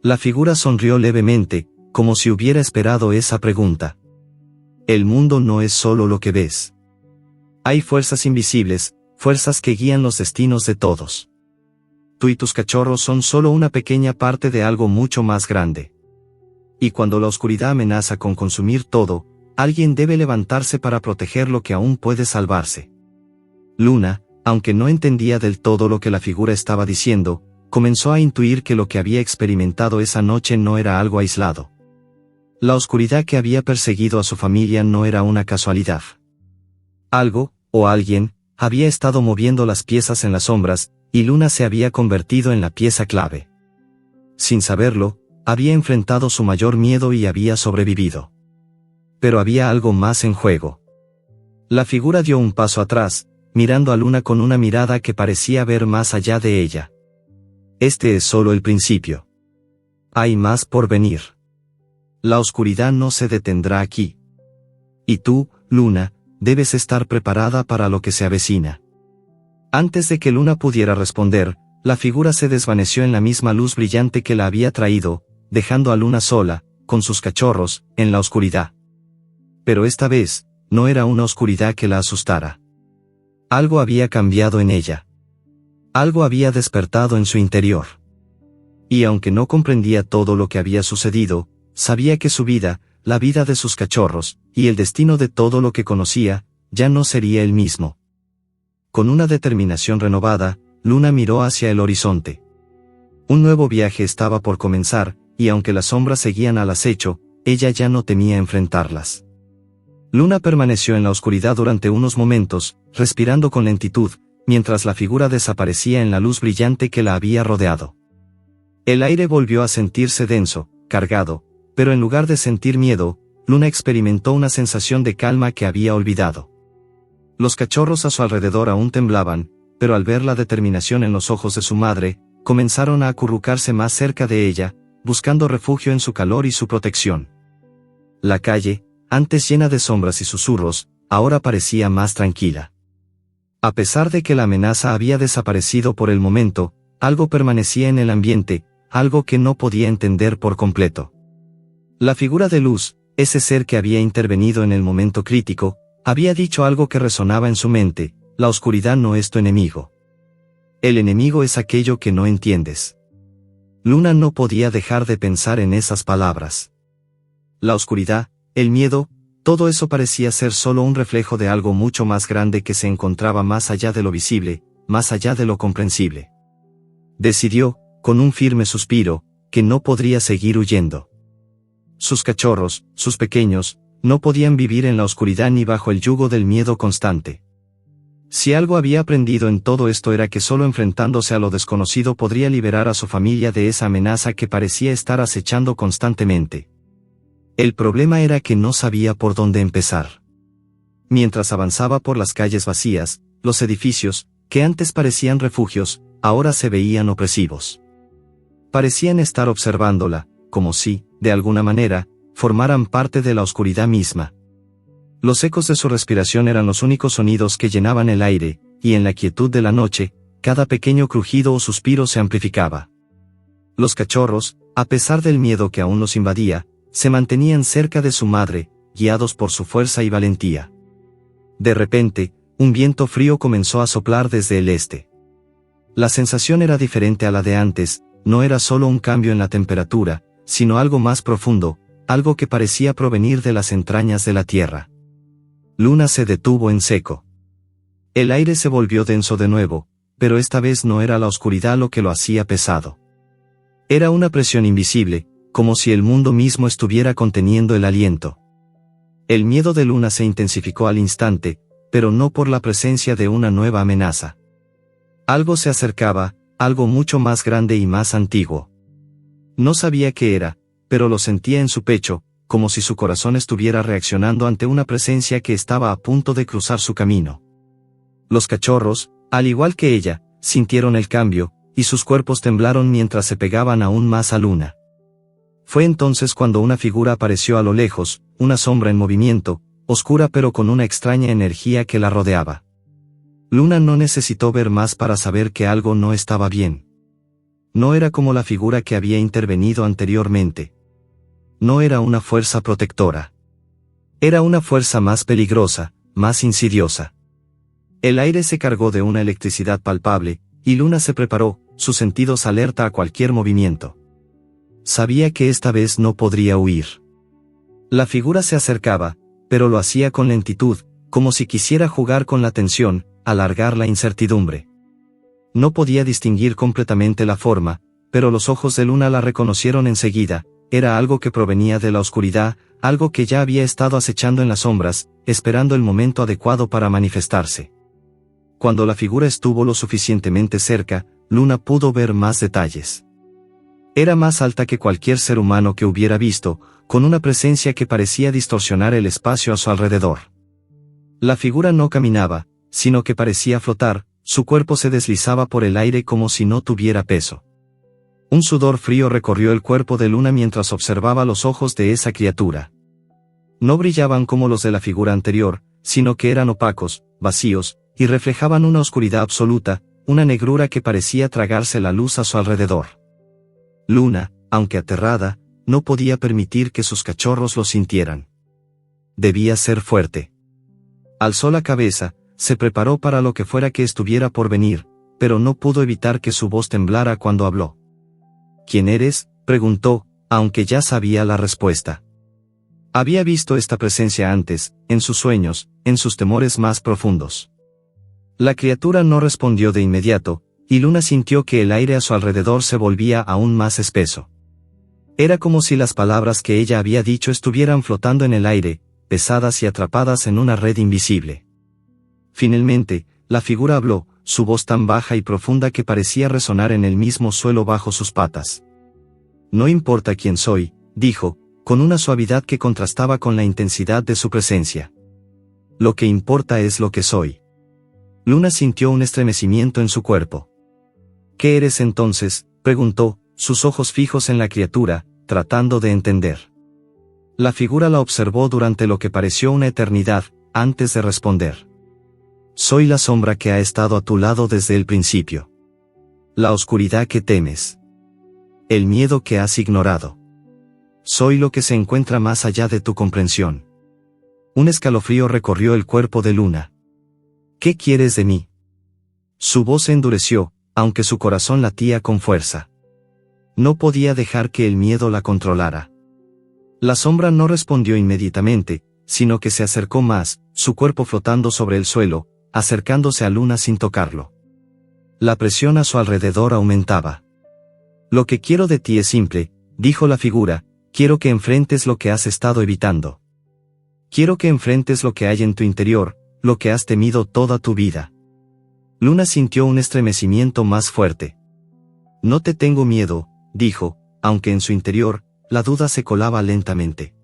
La figura sonrió levemente, como si hubiera esperado esa pregunta. El mundo no es solo lo que ves. Hay fuerzas invisibles, fuerzas que guían los destinos de todos. Tú y tus cachorros son solo una pequeña parte de algo mucho más grande. Y cuando la oscuridad amenaza con consumir todo, alguien debe levantarse para proteger lo que aún puede salvarse. Luna, aunque no entendía del todo lo que la figura estaba diciendo, comenzó a intuir que lo que había experimentado esa noche no era algo aislado. La oscuridad que había perseguido a su familia no era una casualidad. Algo, o alguien, había estado moviendo las piezas en las sombras, y Luna se había convertido en la pieza clave. Sin saberlo, había enfrentado su mayor miedo y había sobrevivido. Pero había algo más en juego. La figura dio un paso atrás, mirando a Luna con una mirada que parecía ver más allá de ella. Este es solo el principio. Hay más por venir. La oscuridad no se detendrá aquí. Y tú, Luna, debes estar preparada para lo que se avecina. Antes de que Luna pudiera responder, la figura se desvaneció en la misma luz brillante que la había traído, dejando a Luna sola, con sus cachorros, en la oscuridad. Pero esta vez, no era una oscuridad que la asustara. Algo había cambiado en ella. Algo había despertado en su interior. Y aunque no comprendía todo lo que había sucedido, sabía que su vida, la vida de sus cachorros, y el destino de todo lo que conocía, ya no sería el mismo. Con una determinación renovada, Luna miró hacia el horizonte. Un nuevo viaje estaba por comenzar, y aunque las sombras seguían al acecho, ella ya no temía enfrentarlas. Luna permaneció en la oscuridad durante unos momentos, respirando con lentitud, mientras la figura desaparecía en la luz brillante que la había rodeado. El aire volvió a sentirse denso, cargado, pero en lugar de sentir miedo, Luna experimentó una sensación de calma que había olvidado. Los cachorros a su alrededor aún temblaban, pero al ver la determinación en los ojos de su madre, comenzaron a acurrucarse más cerca de ella, buscando refugio en su calor y su protección. La calle, antes llena de sombras y susurros, ahora parecía más tranquila. A pesar de que la amenaza había desaparecido por el momento, algo permanecía en el ambiente, algo que no podía entender por completo. La figura de luz, ese ser que había intervenido en el momento crítico, había dicho algo que resonaba en su mente: la oscuridad no es tu enemigo. El enemigo es aquello que no entiendes. Luna no podía dejar de pensar en esas palabras. La oscuridad, el miedo, todo eso parecía ser solo un reflejo de algo mucho más grande que se encontraba más allá de lo visible, más allá de lo comprensible. Decidió, con un firme suspiro, que no podría seguir huyendo. Sus cachorros, sus pequeños, no podían vivir en la oscuridad ni bajo el yugo del miedo constante. Si algo había aprendido en todo esto era que solo enfrentándose a lo desconocido podría liberar a su familia de esa amenaza que parecía estar acechando constantemente. El problema era que no sabía por dónde empezar. Mientras avanzaba por las calles vacías, los edificios, que antes parecían refugios, ahora se veían opresivos. Parecían estar observándola, como si, de alguna manera, formaran parte de la oscuridad misma. Los ecos de su respiración eran los únicos sonidos que llenaban el aire, y en la quietud de la noche, cada pequeño crujido o suspiro se amplificaba. Los cachorros, a pesar del miedo que aún los invadía, se mantenían cerca de su madre, guiados por su fuerza y valentía. De repente, un viento frío comenzó a soplar desde el este. La sensación era diferente a la de antes, no era solo un cambio en la temperatura, sino algo más profundo, algo que parecía provenir de las entrañas de la tierra. Luna se detuvo en seco. El aire se volvió denso de nuevo, pero esta vez no era la oscuridad lo que lo hacía pesado. Era una presión invisible, como si el mundo mismo estuviera conteniendo el aliento. El miedo de Luna se intensificó al instante, pero no por la presencia de una nueva amenaza. Algo se acercaba, algo mucho más grande y más antiguo. No sabía qué era, pero lo sentía en su pecho, como si su corazón estuviera reaccionando ante una presencia que estaba a punto de cruzar su camino. Los cachorros, al igual que ella, sintieron el cambio, y sus cuerpos temblaron mientras se pegaban aún más a Luna. Fue entonces cuando una figura apareció a lo lejos, una sombra en movimiento, oscura pero con una extraña energía que la rodeaba. Luna no necesitó ver más para saber que algo no estaba bien. No era como la figura que había intervenido anteriormente. No era una fuerza protectora. Era una fuerza más peligrosa, más insidiosa. El aire se cargó de una electricidad palpable, y Luna se preparó, sus sentidos alerta a cualquier movimiento. Sabía que esta vez no podría huir. La figura se acercaba, pero lo hacía con lentitud, como si quisiera jugar con la tensión, alargar la incertidumbre. No podía distinguir completamente la forma, pero los ojos de Luna la reconocieron enseguida. Era algo que provenía de la oscuridad, algo que ya había estado acechando en las sombras, esperando el momento adecuado para manifestarse. Cuando la figura estuvo lo suficientemente cerca, Luna pudo ver más detalles. Era más alta que cualquier ser humano que hubiera visto, con una presencia que parecía distorsionar el espacio a su alrededor. La figura no caminaba, sino que parecía flotar, su cuerpo se deslizaba por el aire como si no tuviera peso. Un sudor frío recorrió el cuerpo de Luna mientras observaba los ojos de esa criatura. No brillaban como los de la figura anterior, sino que eran opacos, vacíos, y reflejaban una oscuridad absoluta, una negrura que parecía tragarse la luz a su alrededor. Luna, aunque aterrada, no podía permitir que sus cachorros lo sintieran. Debía ser fuerte. Alzó la cabeza, se preparó para lo que fuera que estuviera por venir, pero no pudo evitar que su voz temblara cuando habló. ¿Quién eres?, preguntó, aunque ya sabía la respuesta. Había visto esta presencia antes, en sus sueños, en sus temores más profundos. La criatura no respondió de inmediato, y Luna sintió que el aire a su alrededor se volvía aún más espeso. Era como si las palabras que ella había dicho estuvieran flotando en el aire, pesadas y atrapadas en una red invisible. Finalmente, la figura habló, su voz tan baja y profunda que parecía resonar en el mismo suelo bajo sus patas. No importa quién soy, dijo, con una suavidad que contrastaba con la intensidad de su presencia. Lo que importa es lo que soy. Luna sintió un estremecimiento en su cuerpo. ¿Qué eres entonces?, preguntó, sus ojos fijos en la criatura, tratando de entender. La figura la observó durante lo que pareció una eternidad, antes de responder. Soy la sombra que ha estado a tu lado desde el principio. La oscuridad que temes. El miedo que has ignorado. Soy lo que se encuentra más allá de tu comprensión. Un escalofrío recorrió el cuerpo de Luna. ¿Qué quieres de mí? Su voz se endureció, aunque su corazón latía con fuerza. No podía dejar que el miedo la controlara. La sombra no respondió inmediatamente, sino que se acercó más, su cuerpo flotando sobre el suelo, acercándose a Luna sin tocarlo. La presión a su alrededor aumentaba. Lo que quiero de ti es simple, dijo la figura, quiero que enfrentes lo que has estado evitando. Quiero que enfrentes lo que hay en tu interior, lo que has temido toda tu vida. Luna sintió un estremecimiento más fuerte. No te tengo miedo, dijo, aunque en su interior, la duda se colaba lentamente.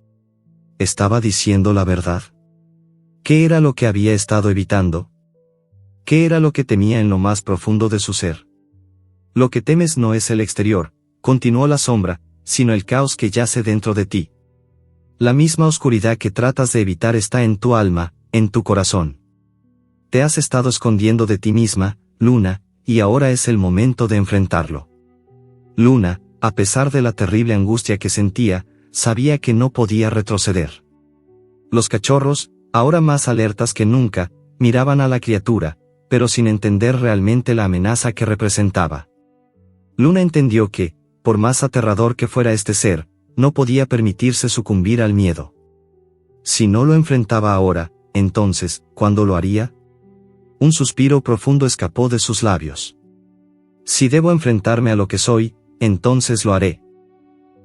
¿Estaba diciendo la verdad? ¿Qué era lo que había estado evitando? ¿Qué era lo que temía en lo más profundo de su ser? Lo que temes no es el exterior, continuó la sombra, sino el caos que yace dentro de ti. La misma oscuridad que tratas de evitar está en tu alma, en tu corazón. Te has estado escondiendo de ti misma, Luna, y ahora es el momento de enfrentarlo. Luna, a pesar de la terrible angustia que sentía, sabía que no podía retroceder. Los cachorros, ahora más alertas que nunca, miraban a la criatura, pero sin entender realmente la amenaza que representaba. Luna entendió que, por más aterrador que fuera este ser, no podía permitirse sucumbir al miedo. Si no lo enfrentaba ahora, entonces, ¿cuándo lo haría? Un suspiro profundo escapó de sus labios. Si debo enfrentarme a lo que soy, entonces lo haré.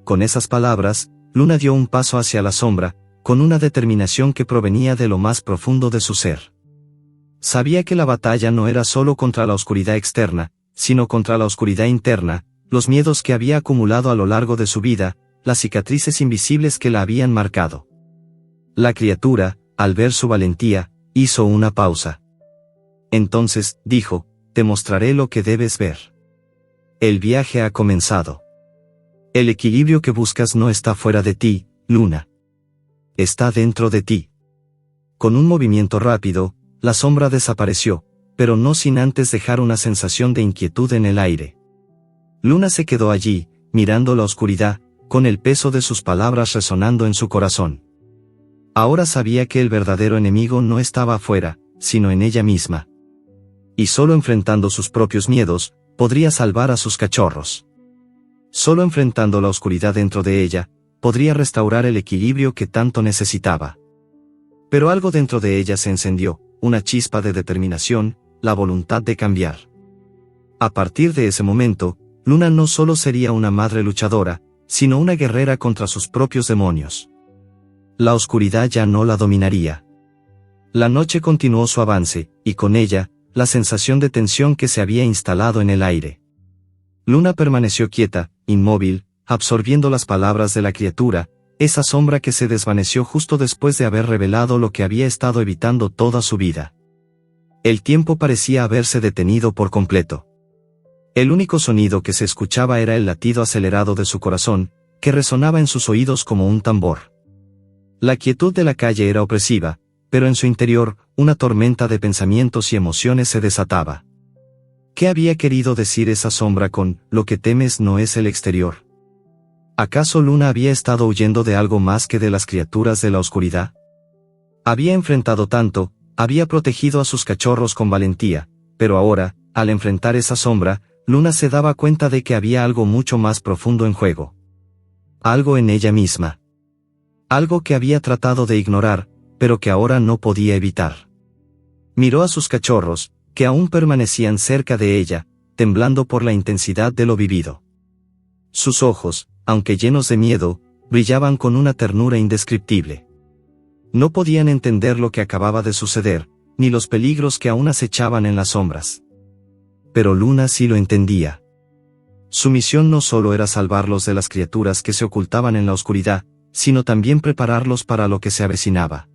Con esas palabras, Luna dio un paso hacia la sombra, con una determinación que provenía de lo más profundo de su ser. Sabía que la batalla no era solo contra la oscuridad externa, sino contra la oscuridad interna, los miedos que había acumulado a lo largo de su vida, las cicatrices invisibles que la habían marcado. La criatura, al ver su valentía, hizo una pausa. Entonces, dijo, te mostraré lo que debes ver. El viaje ha comenzado. El equilibrio que buscas no está fuera de ti, Luna. Está dentro de ti. Con un movimiento rápido, la sombra desapareció, pero no sin antes dejar una sensación de inquietud en el aire. Luna se quedó allí, mirando la oscuridad, con el peso de sus palabras resonando en su corazón. Ahora sabía que el verdadero enemigo no estaba afuera, sino en ella misma. Y solo enfrentando sus propios miedos, podría salvar a sus cachorros. Solo enfrentando la oscuridad dentro de ella, podría restaurar el equilibrio que tanto necesitaba. Pero algo dentro de ella se encendió, una chispa de determinación, la voluntad de cambiar. A partir de ese momento, Luna no solo sería una madre luchadora, sino una guerrera contra sus propios demonios. La oscuridad ya no la dominaría. La noche continuó su avance, y con ella, la sensación de tensión que se había instalado en el aire. Luna permaneció quieta, inmóvil, absorbiendo las palabras de la criatura, esa sombra que se desvaneció justo después de haber revelado lo que había estado evitando toda su vida. El tiempo parecía haberse detenido por completo. El único sonido que se escuchaba era el latido acelerado de su corazón, que resonaba en sus oídos como un tambor. La quietud de la calle era opresiva, pero en su interior, una tormenta de pensamientos y emociones se desataba. ¿Qué había querido decir esa sombra con, lo que temes no es el exterior? ¿Acaso Luna había estado huyendo de algo más que de las criaturas de la oscuridad? Había enfrentado tanto, había protegido a sus cachorros con valentía, pero ahora, al enfrentar esa sombra, Luna se daba cuenta de que había algo mucho más profundo en juego. Algo en ella misma. Algo que había tratado de ignorar, pero que ahora no podía evitar. Miró a sus cachorros, que aún permanecían cerca de ella, temblando por la intensidad de lo vivido. Sus ojos, aunque llenos de miedo, brillaban con una ternura indescriptible. No podían entender lo que acababa de suceder, ni los peligros que aún acechaban en las sombras. Pero Luna sí lo entendía. Su misión no solo era salvarlos de las criaturas que se ocultaban en la oscuridad, sino también prepararlos para lo que se avecinaba.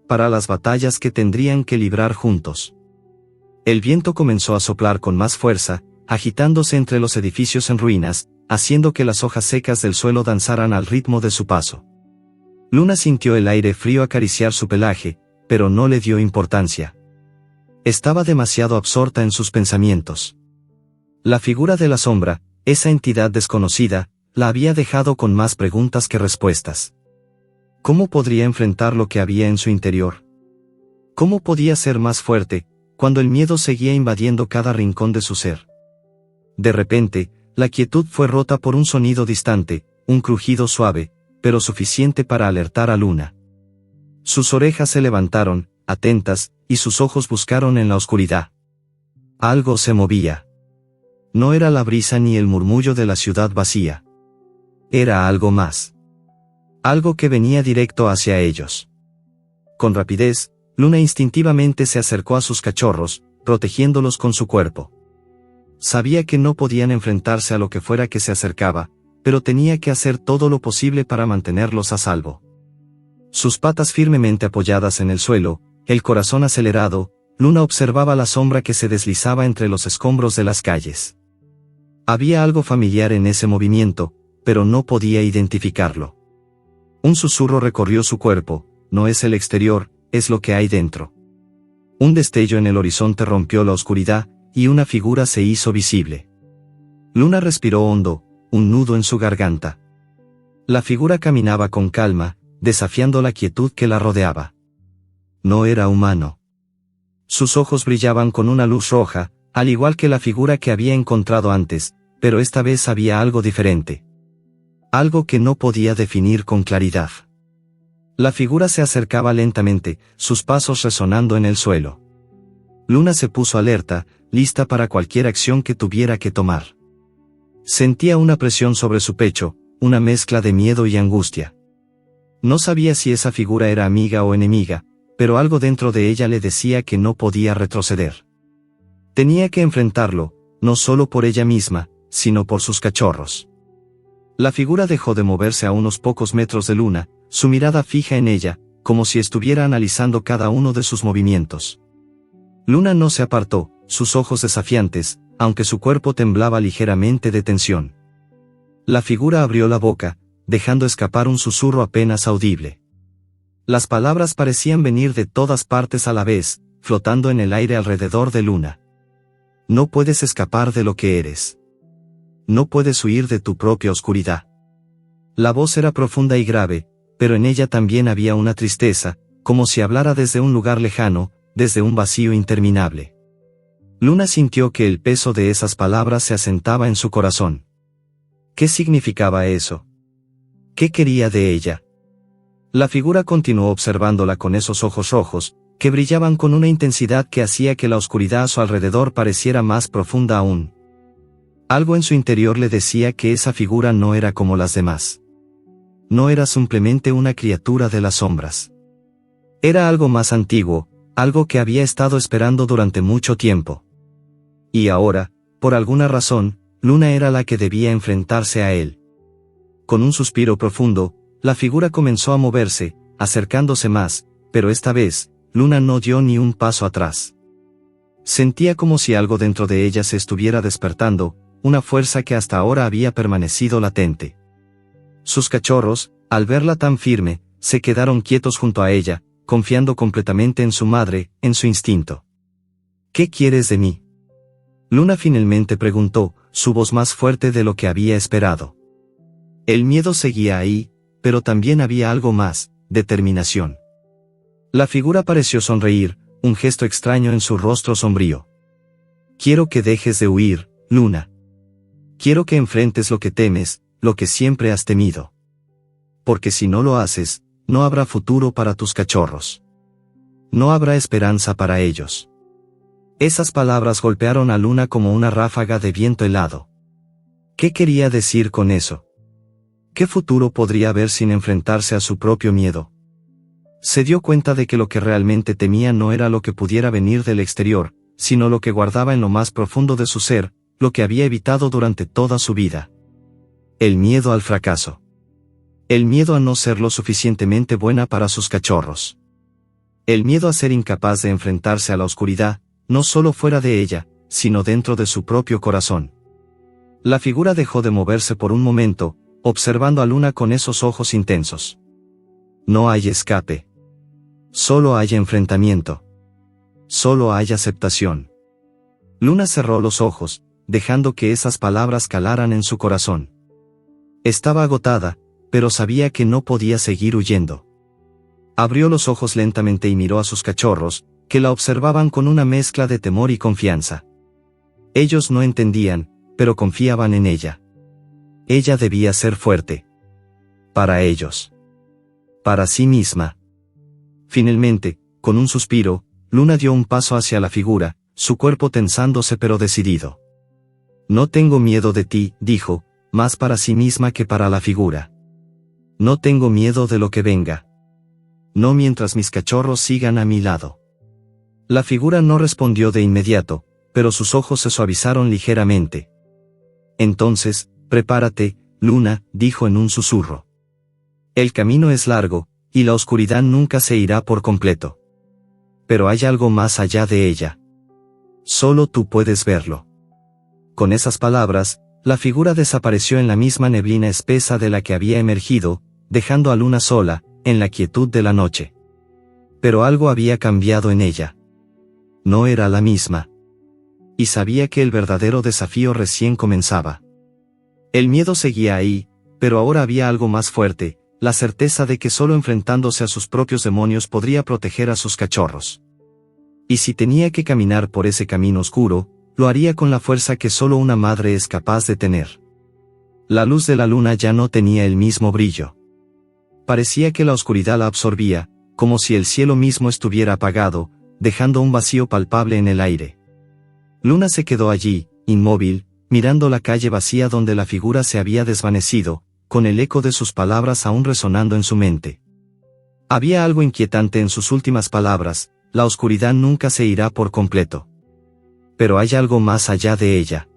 Para las batallas que tendrían que librar juntos. El viento comenzó a soplar con más fuerza, agitándose entre los edificios en ruinas, haciendo que las hojas secas del suelo danzaran al ritmo de su paso. Luna sintió el aire frío acariciar su pelaje, pero no le dio importancia. Estaba demasiado absorta en sus pensamientos. La figura de la sombra, esa entidad desconocida, la había dejado con más preguntas que respuestas. ¿Cómo podría enfrentar lo que había en su interior? ¿Cómo podía ser más fuerte, cuando el miedo seguía invadiendo cada rincón de su ser? De repente, la quietud fue rota por un sonido distante, un crujido suave, pero suficiente para alertar a Luna. Sus orejas se levantaron, atentas, y sus ojos buscaron en la oscuridad. Algo se movía. No era la brisa ni el murmullo de la ciudad vacía. Era algo más. Algo que venía directo hacia ellos. Con rapidez, Luna instintivamente se acercó a sus cachorros, protegiéndolos con su cuerpo. Sabía que no podían enfrentarse a lo que fuera que se acercaba, pero tenía que hacer todo lo posible para mantenerlos a salvo. Sus patas firmemente apoyadas en el suelo, el corazón acelerado, Luna observaba la sombra que se deslizaba entre los escombros de las calles. Había algo familiar en ese movimiento, pero no podía identificarlo. Un susurro recorrió su cuerpo: no es el exterior, es lo que hay dentro. Un destello en el horizonte rompió la oscuridad, y una figura se hizo visible. Luna respiró hondo, un nudo en su garganta. La figura caminaba con calma, desafiando la quietud que la rodeaba. No era humano. Sus ojos brillaban con una luz roja, al igual que la figura que había encontrado antes, pero esta vez había algo diferente. Algo que no podía definir con claridad. La figura se acercaba lentamente, sus pasos resonando en el suelo. Luna se puso alerta, lista para cualquier acción que tuviera que tomar. Sentía una presión sobre su pecho, una mezcla de miedo y angustia. No sabía si esa figura era amiga o enemiga, pero algo dentro de ella le decía que no podía retroceder. Tenía que enfrentarlo, no solo por ella misma, sino por sus cachorros. La figura dejó de moverse a unos pocos metros de Luna, su mirada fija en ella, como si estuviera analizando cada uno de sus movimientos. Luna no se apartó, sus ojos desafiantes, aunque su cuerpo temblaba ligeramente de tensión. La figura abrió la boca, dejando escapar un susurro apenas audible. Las palabras parecían venir de todas partes a la vez, flotando en el aire alrededor de Luna. No puedes escapar de lo que eres. No puedes huir de tu propia oscuridad. La voz era profunda y grave, pero en ella también había una tristeza, como si hablara desde un lugar lejano, desde un vacío interminable. Luna sintió que el peso de esas palabras se asentaba en su corazón. ¿Qué significaba eso? ¿Qué quería de ella? La figura continuó observándola con esos ojos rojos, que brillaban con una intensidad que hacía que la oscuridad a su alrededor pareciera más profunda aún. Algo en su interior le decía que esa figura no era como las demás. No era simplemente una criatura de las sombras. Era algo más antiguo, algo que había estado esperando durante mucho tiempo. Y ahora, por alguna razón, Luna era la que debía enfrentarse a él. Con un suspiro profundo, la figura comenzó a moverse, acercándose más, pero esta vez, Luna no dio ni un paso atrás. Sentía como si algo dentro de ella se estuviera despertando, una fuerza que hasta ahora había permanecido latente. Sus cachorros, al verla tan firme, se quedaron quietos junto a ella, confiando completamente en su madre, en su instinto. ¿Qué quieres de mí? Luna finalmente preguntó, su voz más fuerte de lo que había esperado. El miedo seguía ahí, pero también había algo más: determinación. La figura pareció sonreír, un gesto extraño en su rostro sombrío. Quiero que dejes de huir, Luna. Quiero que enfrentes lo que temes, lo que siempre has temido. Porque si no lo haces, no habrá futuro para tus cachorros. No habrá esperanza para ellos. Esas palabras golpearon a Luna como una ráfaga de viento helado. ¿Qué quería decir con eso? ¿Qué futuro podría haber sin enfrentarse a su propio miedo? Se dio cuenta de que lo que realmente temía no era lo que pudiera venir del exterior, sino lo que guardaba en lo más profundo de su ser, lo que había evitado durante toda su vida. El miedo al fracaso. El miedo a no ser lo suficientemente buena para sus cachorros. El miedo a ser incapaz de enfrentarse a la oscuridad, no solo fuera de ella, sino dentro de su propio corazón. La figura dejó de moverse por un momento, observando a Luna con esos ojos intensos. No hay escape. Solo hay enfrentamiento. Solo hay aceptación. Luna cerró los ojos, dejando que esas palabras calaran en su corazón. Estaba agotada, pero sabía que no podía seguir huyendo. Abrió los ojos lentamente y miró a sus cachorros, que la observaban con una mezcla de temor y confianza. Ellos no entendían, pero confiaban en ella. Ella debía ser fuerte. Para ellos. Para sí misma. Finalmente, con un suspiro, Luna dio un paso hacia la figura, su cuerpo tensándose pero decidido. No tengo miedo de ti, dijo, más para sí misma que para la figura. No tengo miedo de lo que venga. No mientras mis cachorros sigan a mi lado. La figura no respondió de inmediato, pero sus ojos se suavizaron ligeramente. Entonces, prepárate, Luna, dijo en un susurro. El camino es largo, y la oscuridad nunca se irá por completo. Pero hay algo más allá de ella. Solo tú puedes verlo. Con esas palabras, la figura desapareció en la misma neblina espesa de la que había emergido, dejando a Luna sola, en la quietud de la noche. Pero algo había cambiado en ella. No era la misma. Y sabía que el verdadero desafío recién comenzaba. El miedo seguía ahí, pero ahora había algo más fuerte, la certeza de que solo enfrentándose a sus propios demonios podría proteger a sus cachorros. Y si tenía que caminar por ese camino oscuro, lo haría con la fuerza que solo una madre es capaz de tener. La luz de la luna ya no tenía el mismo brillo. Parecía que la oscuridad la absorbía, como si el cielo mismo estuviera apagado, dejando un vacío palpable en el aire. Luna se quedó allí, inmóvil, mirando la calle vacía donde la figura se había desvanecido, con el eco de sus palabras aún resonando en su mente. Había algo inquietante en sus últimas palabras, la oscuridad nunca se irá por completo. Pero hay algo más allá de ella.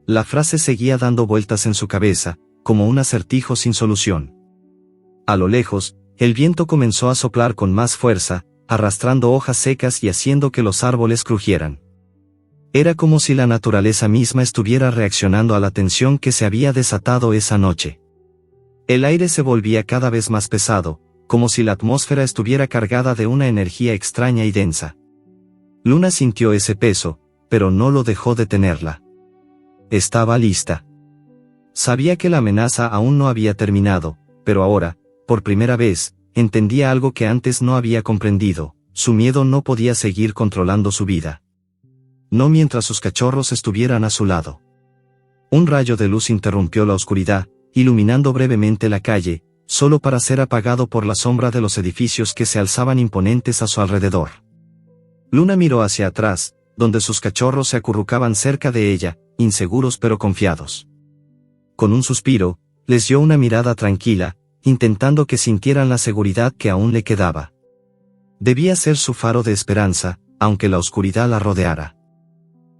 La frase seguía dando vueltas en su cabeza, como un acertijo sin solución. A lo lejos, el viento comenzó a soplar con más fuerza, arrastrando hojas secas y haciendo que los árboles crujieran. Era como si la naturaleza misma estuviera reaccionando a la tensión que se había desatado esa noche. El aire se volvía cada vez más pesado, como si la atmósfera estuviera cargada de una energía extraña y densa. Luna sintió ese peso, pero no lo dejó detenerla. Estaba lista. Sabía que la amenaza aún no había terminado, pero ahora, por primera vez, entendía algo que antes no había comprendido: su miedo no podía seguir controlando su vida. No mientras sus cachorros estuvieran a su lado. Un rayo de luz interrumpió la oscuridad, iluminando brevemente la calle, solo para ser apagado por la sombra de los edificios que se alzaban imponentes a su alrededor. Luna miró hacia atrás, donde sus cachorros se acurrucaban cerca de ella, inseguros pero confiados. Con un suspiro, les dio una mirada tranquila, intentando que sintieran la seguridad que aún le quedaba. Debía ser su faro de esperanza, aunque la oscuridad la rodeara.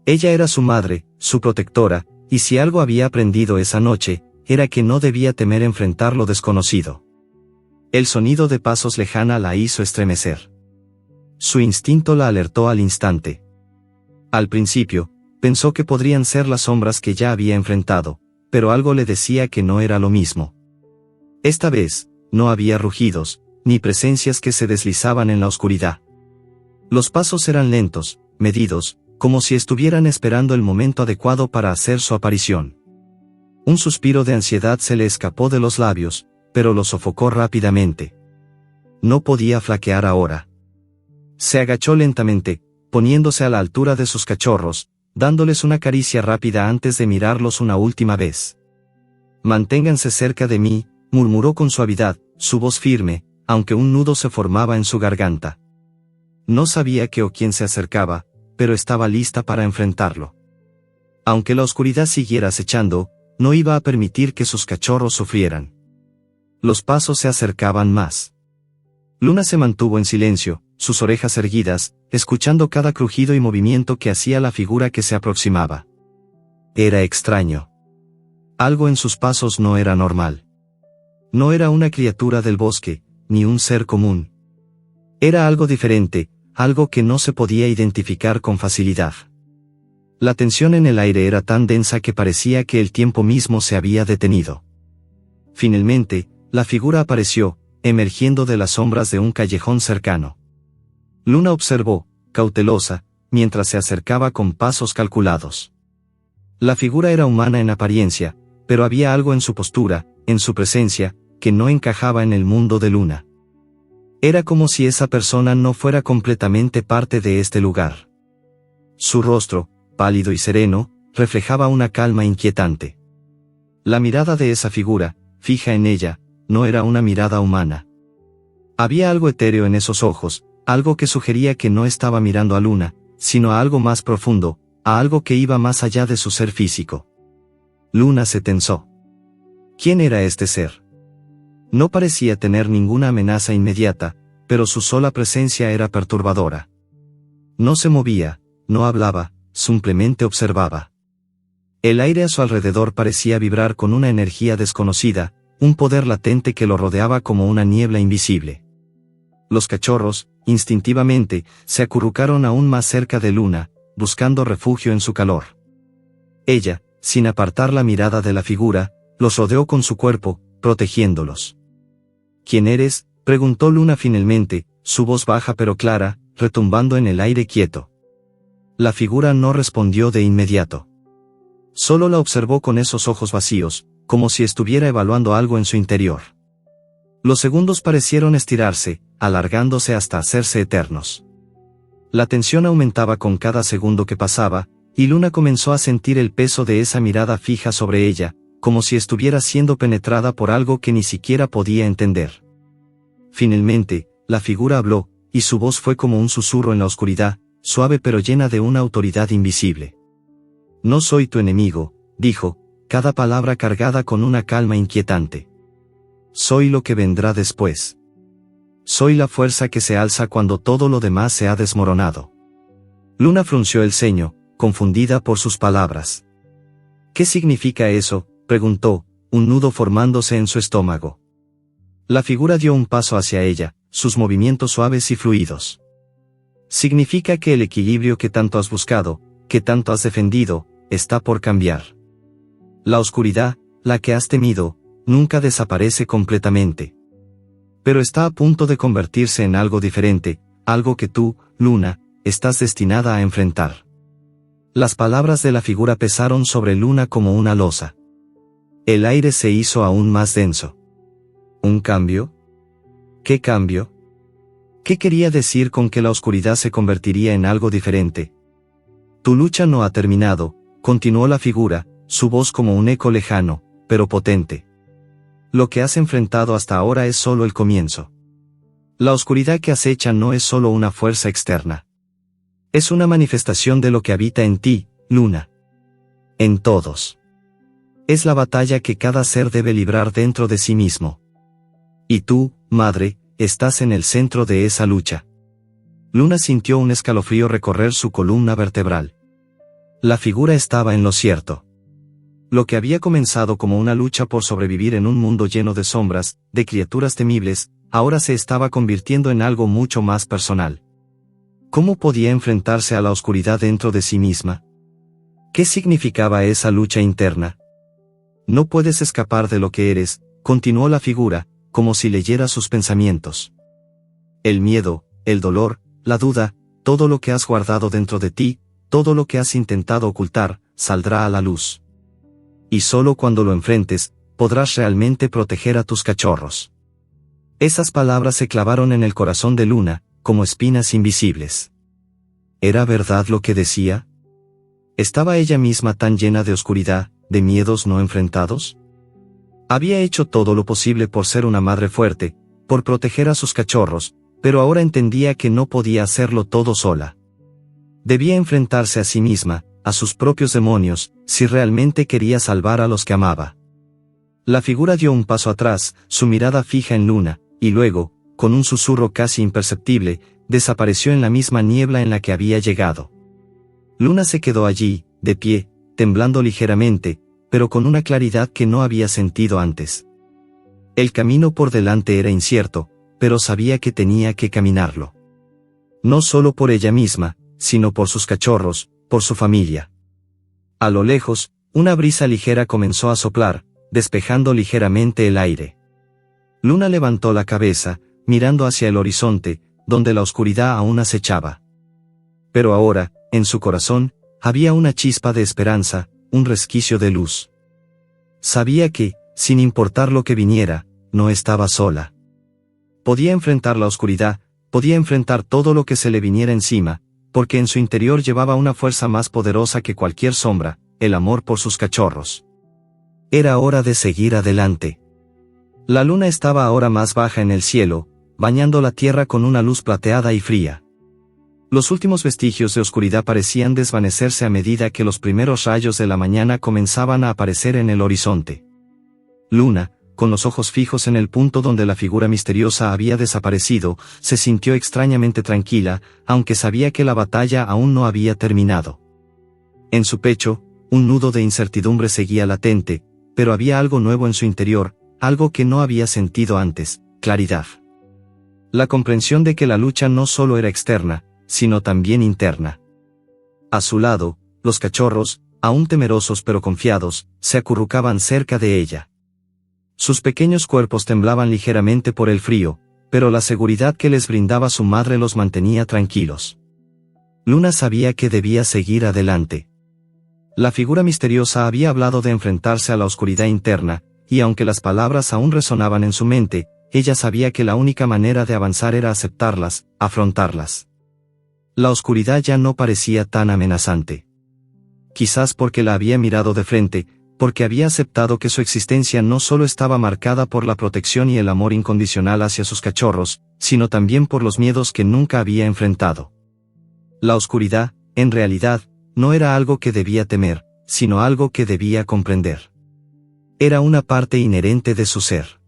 Ella era su madre, su protectora, y si algo había aprendido esa noche, era que no debía temer enfrentar lo desconocido. El sonido de pasos lejana la hizo estremecer. Su instinto la alertó al instante. Al principio, pensó que podrían ser las sombras que ya había enfrentado, pero algo le decía que no era lo mismo. Esta vez, no había rugidos, ni presencias que se deslizaban en la oscuridad. Los pasos eran lentos, medidos, como si estuvieran esperando el momento adecuado para hacer su aparición. Un suspiro de ansiedad se le escapó de los labios, pero lo sofocó rápidamente. No podía flaquear ahora. Se agachó lentamente, poniéndose a la altura de sus cachorros, dándoles una caricia rápida antes de mirarlos una última vez. «Manténganse cerca de mí», murmuró con suavidad, su voz firme, aunque un nudo se formaba en su garganta. No sabía qué o quién se acercaba, pero estaba lista para enfrentarlo. Aunque la oscuridad siguiera acechando, no iba a permitir que sus cachorros sufrieran. Los pasos se acercaban más. Luna se mantuvo en silencio, sus orejas erguidas, escuchando cada crujido y movimiento que hacía la figura que se aproximaba. Era extraño. Algo en sus pasos no era normal. No era una criatura del bosque, ni un ser común. Era algo diferente, algo que no se podía identificar con facilidad. La tensión en el aire era tan densa que parecía que el tiempo mismo se había detenido. Finalmente, la figura apareció, emergiendo de las sombras de un callejón cercano. Luna observó, cautelosa, mientras se acercaba con pasos calculados. La figura era humana en apariencia, pero había algo en su postura, en su presencia, que no encajaba en el mundo de Luna. Era como si esa persona no fuera completamente parte de este lugar. Su rostro, pálido y sereno, reflejaba una calma inquietante. La mirada de esa figura, fija en ella, no era una mirada humana. Había algo etéreo en esos ojos, algo que sugería que no estaba mirando a Luna, sino a algo más profundo, a algo que iba más allá de su ser físico. Luna se tensó. ¿Quién era este ser? No parecía tener ninguna amenaza inmediata, pero su sola presencia era perturbadora. No se movía, no hablaba, simplemente observaba. El aire a su alrededor parecía vibrar con una energía desconocida, un poder latente que lo rodeaba como una niebla invisible. Los cachorros, instintivamente, se acurrucaron aún más cerca de Luna, buscando refugio en su calor. Ella, sin apartar la mirada de la figura, los rodeó con su cuerpo, protegiéndolos. ¿Quién eres?, preguntó Luna finalmente, su voz baja pero clara, retumbando en el aire quieto. La figura no respondió de inmediato. Solo la observó con esos ojos vacíos, como si estuviera evaluando algo en su interior. Los segundos parecieron estirarse, alargándose hasta hacerse eternos. La tensión aumentaba con cada segundo que pasaba, y Luna comenzó a sentir el peso de esa mirada fija sobre ella, como si estuviera siendo penetrada por algo que ni siquiera podía entender. Finalmente, la figura habló, y su voz fue como un susurro en la oscuridad, suave pero llena de una autoridad invisible. No soy tu enemigo, dijo, cada palabra cargada con una calma inquietante. Soy lo que vendrá después. Soy la fuerza que se alza cuando todo lo demás se ha desmoronado. Luna frunció el ceño, confundida por sus palabras. ¿Qué significa eso?, preguntó, un nudo formándose en su estómago. La figura dio un paso hacia ella, sus movimientos suaves y fluidos. Significa que el equilibrio que tanto has buscado, que tanto has defendido, está por cambiar. La oscuridad, la que has temido, nunca desaparece completamente. Pero está a punto de convertirse en algo diferente, algo que tú, Luna, estás destinada a enfrentar. Las palabras de la figura pesaron sobre Luna como una losa. El aire se hizo aún más denso. ¿Un cambio? ¿Qué cambio? ¿Qué quería decir con que la oscuridad se convertiría en algo diferente? Tu lucha no ha terminado, continuó la figura, su voz como un eco lejano, pero potente. Lo que has enfrentado hasta ahora es solo el comienzo. La oscuridad que acecha no es solo una fuerza externa. Es una manifestación de lo que habita en ti, Luna. En todos. Es la batalla que cada ser debe librar dentro de sí mismo. Y tú, madre, estás en el centro de esa lucha. Luna sintió un escalofrío recorrer su columna vertebral. La figura estaba en lo cierto. Lo que había comenzado como una lucha por sobrevivir en un mundo lleno de sombras, de criaturas temibles, ahora se estaba convirtiendo en algo mucho más personal. ¿Cómo podía enfrentarse a la oscuridad dentro de sí misma? ¿Qué significaba esa lucha interna? No puedes escapar de lo que eres, continuó la figura, como si leyera sus pensamientos. El miedo, el dolor, la duda, todo lo que has guardado dentro de ti, todo lo que has intentado ocultar, saldrá a la luz. Y solo cuando lo enfrentes, podrás realmente proteger a tus cachorros. Esas palabras se clavaron en el corazón de Luna, como espinas invisibles. ¿Era verdad lo que decía? ¿Estaba ella misma tan llena de oscuridad, de miedos no enfrentados? Había hecho todo lo posible por ser una madre fuerte, por proteger a sus cachorros, pero ahora entendía que no podía hacerlo todo sola. Debía enfrentarse a sí misma, a sus propios demonios, si realmente quería salvar a los que amaba. La figura dio un paso atrás, su mirada fija en Luna, y luego, con un susurro casi imperceptible, desapareció en la misma niebla en la que había llegado. Luna se quedó allí, de pie, temblando ligeramente, pero con una claridad que no había sentido antes. El camino por delante era incierto, pero sabía que tenía que caminarlo. No solo por ella misma, sino por sus cachorros, por su familia. A lo lejos, una brisa ligera comenzó a soplar, despejando ligeramente el aire. Luna levantó la cabeza, mirando hacia el horizonte, donde la oscuridad aún acechaba. Pero ahora, en su corazón, había una chispa de esperanza, un resquicio de luz. Sabía que, sin importar lo que viniera, no estaba sola. Podía enfrentar la oscuridad, podía enfrentar todo lo que se le viniera encima, porque en su interior llevaba una fuerza más poderosa que cualquier sombra, el amor por sus cachorros. Era hora de seguir adelante. La luna estaba ahora más baja en el cielo, bañando la tierra con una luz plateada y fría. Los últimos vestigios de oscuridad parecían desvanecerse a medida que los primeros rayos de la mañana comenzaban a aparecer en el horizonte. Luna, con los ojos fijos en el punto donde la figura misteriosa había desaparecido, se sintió extrañamente tranquila, aunque sabía que la batalla aún no había terminado. En su pecho, un nudo de incertidumbre seguía latente, pero había algo nuevo en su interior, algo que no había sentido antes: claridad. La comprensión de que la lucha no solo era externa, sino también interna. A su lado, los cachorros, aún temerosos pero confiados, se acurrucaban cerca de ella. Sus pequeños cuerpos temblaban ligeramente por el frío, pero la seguridad que les brindaba su madre los mantenía tranquilos. Luna sabía que debía seguir adelante. La figura misteriosa había hablado de enfrentarse a la oscuridad interna, y aunque las palabras aún resonaban en su mente, ella sabía que la única manera de avanzar era aceptarlas, afrontarlas. La oscuridad ya no parecía tan amenazante. Quizás porque la había mirado de frente, porque había aceptado que su existencia no solo estaba marcada por la protección y el amor incondicional hacia sus cachorros, sino también por los miedos que nunca había enfrentado. La oscuridad, en realidad, no era algo que debía temer, sino algo que debía comprender. Era una parte inherente de su ser.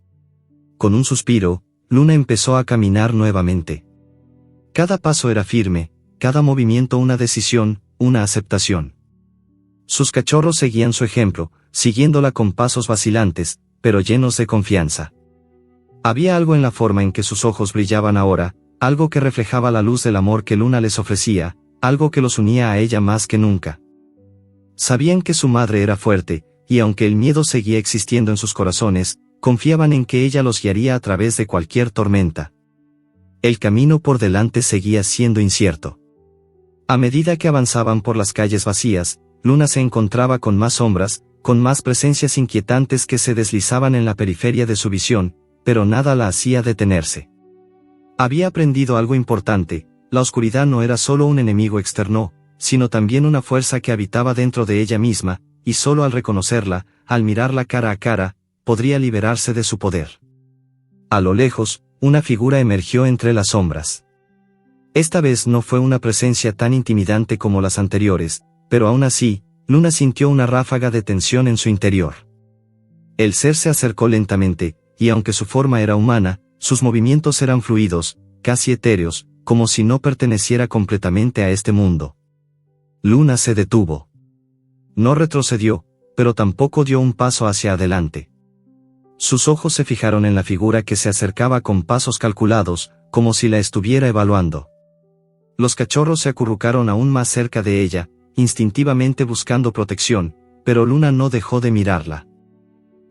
Con un suspiro, Luna empezó a caminar nuevamente. Cada paso era firme, cada movimiento una decisión, una aceptación. Sus cachorros seguían su ejemplo, siguiéndola con pasos vacilantes, pero llenos de confianza. Había algo en la forma en que sus ojos brillaban ahora, algo que reflejaba la luz del amor que Luna les ofrecía, algo que los unía a ella más que nunca. Sabían que su madre era fuerte, y aunque el miedo seguía existiendo en sus corazones, confiaban en que ella los guiaría a través de cualquier tormenta. El camino por delante seguía siendo incierto. A medida que avanzaban por las calles vacías, Luna se encontraba con más sombras, con más presencias inquietantes que se deslizaban en la periferia de su visión, pero nada la hacía detenerse. Había aprendido algo importante: la oscuridad no era solo un enemigo externo, sino también una fuerza que habitaba dentro de ella misma, y solo al reconocerla, al mirarla cara a cara, podría liberarse de su poder. A lo lejos, una figura emergió entre las sombras. Esta vez no fue una presencia tan intimidante como las anteriores, pero aún así, Luna sintió una ráfaga de tensión en su interior. El ser se acercó lentamente, y aunque su forma era humana, sus movimientos eran fluidos, casi etéreos, como si no perteneciera completamente a este mundo. Luna se detuvo. No retrocedió, pero tampoco dio un paso hacia adelante. Sus ojos se fijaron en la figura que se acercaba con pasos calculados, como si la estuviera evaluando. Los cachorros se acurrucaron aún más cerca de ella, instintivamente buscando protección, pero Luna no dejó de mirarla.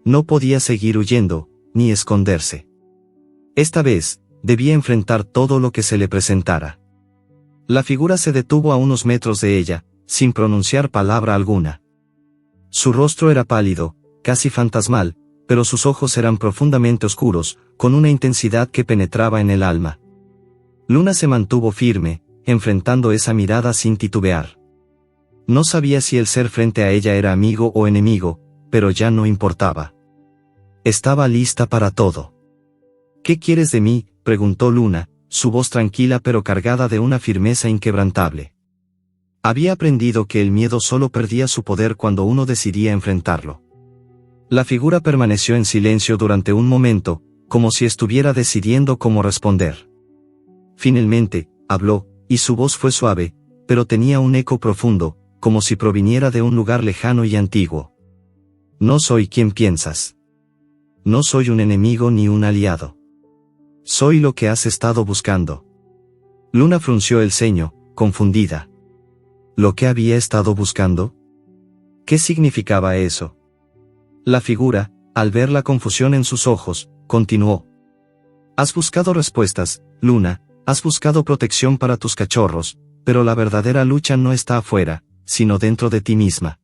No podía seguir huyendo, ni esconderse. Esta vez, debía enfrentar todo lo que se le presentara. La figura se detuvo a unos metros de ella, sin pronunciar palabra alguna. Su rostro era pálido, casi fantasmal, pero sus ojos eran profundamente oscuros, con una intensidad que penetraba en el alma. Luna se mantuvo firme, enfrentando esa mirada sin titubear. No sabía si el ser frente a ella era amigo o enemigo, pero ya no importaba. Estaba lista para todo. ¿Qué quieres de mí?, preguntó Luna, su voz tranquila pero cargada de una firmeza inquebrantable. Había aprendido que el miedo solo perdía su poder cuando uno decidía enfrentarlo. La figura permaneció en silencio durante un momento, como si estuviera decidiendo cómo responder. Finalmente, habló, y su voz fue suave, pero tenía un eco profundo, como si proviniera de un lugar lejano y antiguo. No soy quien piensas. No soy un enemigo ni un aliado. Soy lo que has estado buscando. Luna frunció el ceño, confundida. ¿Lo que había estado buscando? ¿Qué significaba eso? La figura, al ver la confusión en sus ojos, continuó. Has buscado respuestas, Luna, has buscado protección para tus cachorros, pero la verdadera lucha no está afuera, sino dentro de ti misma.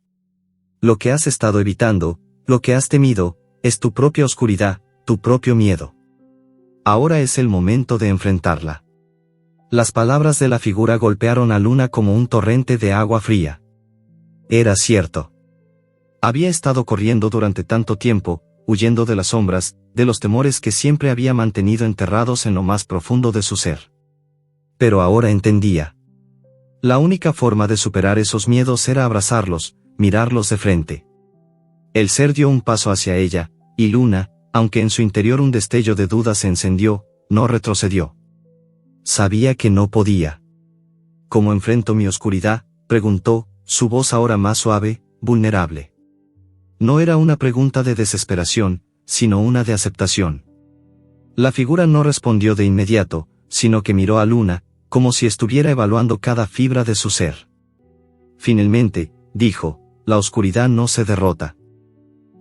Lo que has estado evitando, lo que has temido, es tu propia oscuridad, tu propio miedo. Ahora es el momento de enfrentarla. Las palabras de la figura golpearon a Luna como un torrente de agua fría. Era cierto. Había estado corriendo durante tanto tiempo, huyendo de las sombras, de los temores que siempre había mantenido enterrados en lo más profundo de su ser. Pero ahora entendía. La única forma de superar esos miedos era abrazarlos, mirarlos de frente. El ser dio un paso hacia ella, y Luna, aunque en su interior un destello de duda se encendió, no retrocedió. Sabía que no podía. ¿Cómo enfrento mi oscuridad?, preguntó, su voz ahora más suave, vulnerable. No era una pregunta de desesperación, sino una de aceptación. La figura no respondió de inmediato, sino que miró a Luna, como si estuviera evaluando cada fibra de su ser. Finalmente, dijo, la oscuridad no se derrota.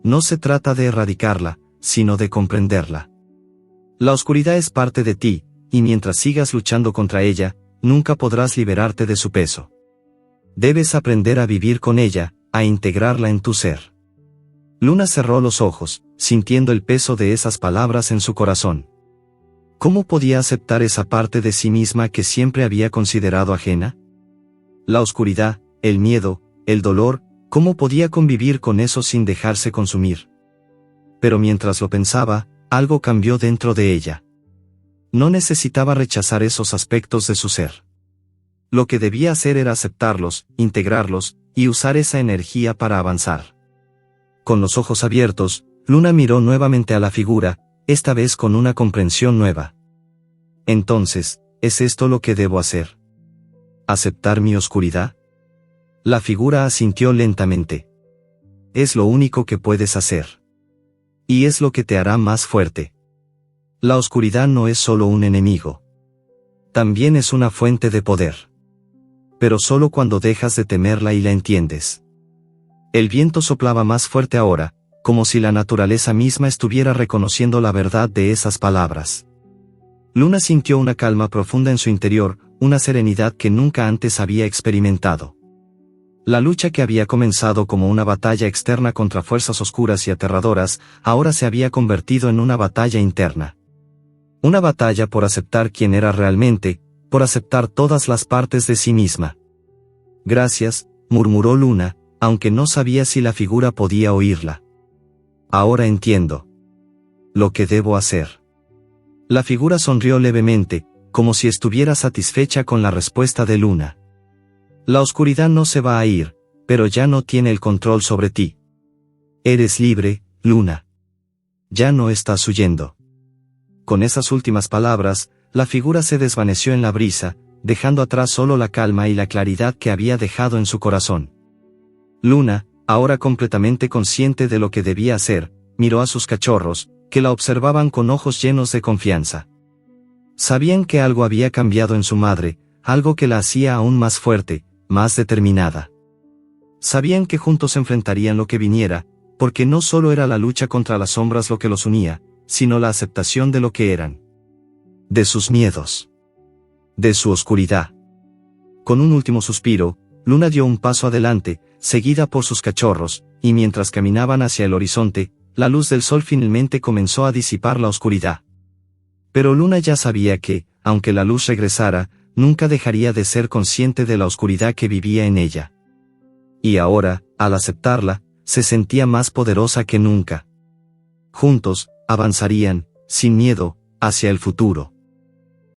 No se trata de erradicarla, sino de comprenderla. La oscuridad es parte de ti, y mientras sigas luchando contra ella, nunca podrás liberarte de su peso. Debes aprender a vivir con ella, a integrarla en tu ser. Luna cerró los ojos, sintiendo el peso de esas palabras en su corazón. ¿Cómo podía aceptar esa parte de sí misma que siempre había considerado ajena? La oscuridad, el miedo, el dolor, ¿cómo podía convivir con eso sin dejarse consumir? Pero mientras lo pensaba, algo cambió dentro de ella. No necesitaba rechazar esos aspectos de su ser. Lo que debía hacer era aceptarlos, integrarlos, y usar esa energía para avanzar. Con los ojos abiertos, Luna miró nuevamente a la figura, esta vez con una comprensión nueva. Entonces, ¿es esto lo que debo hacer? ¿Aceptar mi oscuridad? La figura asintió lentamente. Es lo único que puedes hacer. Y es lo que te hará más fuerte. La oscuridad no es solo un enemigo. También es una fuente de poder. Pero solo cuando dejas de temerla y la entiendes. El viento soplaba más fuerte ahora, como si la naturaleza misma estuviera reconociendo la verdad de esas palabras. Luna sintió una calma profunda en su interior, una serenidad que nunca antes había experimentado. La lucha que había comenzado como una batalla externa contra fuerzas oscuras y aterradoras, ahora se había convertido en una batalla interna. Una batalla por aceptar quién era realmente, por aceptar todas las partes de sí misma. Gracias, murmuró Luna, aunque no sabía si la figura podía oírla. Ahora entiendo. Lo que debo hacer. La figura sonrió levemente, como si estuviera satisfecha con la respuesta de Luna. La oscuridad no se va a ir, pero ya no tiene el control sobre ti. Eres libre, Luna. Ya no estás huyendo. Con esas últimas palabras, la figura se desvaneció en la brisa, dejando atrás solo la calma y la claridad que había dejado en su corazón. Luna, ahora completamente consciente de lo que debía hacer, miró a sus cachorros, que la observaban con ojos llenos de confianza. Sabían que algo había cambiado en su madre, algo que la hacía aún más fuerte, más determinada. Sabían que juntos enfrentarían lo que viniera, porque no solo era la lucha contra las sombras lo que los unía, sino la aceptación de lo que eran. De sus miedos. De su oscuridad. Con un último suspiro, Luna dio un paso adelante, seguida por sus cachorros, y mientras caminaban hacia el horizonte, la luz del sol finalmente comenzó a disipar la oscuridad. Pero Luna ya sabía que, aunque la luz regresara, nunca dejaría de ser consciente de la oscuridad que vivía en ella. Y ahora, al aceptarla, se sentía más poderosa que nunca. Juntos, avanzarían, sin miedo, hacia el futuro.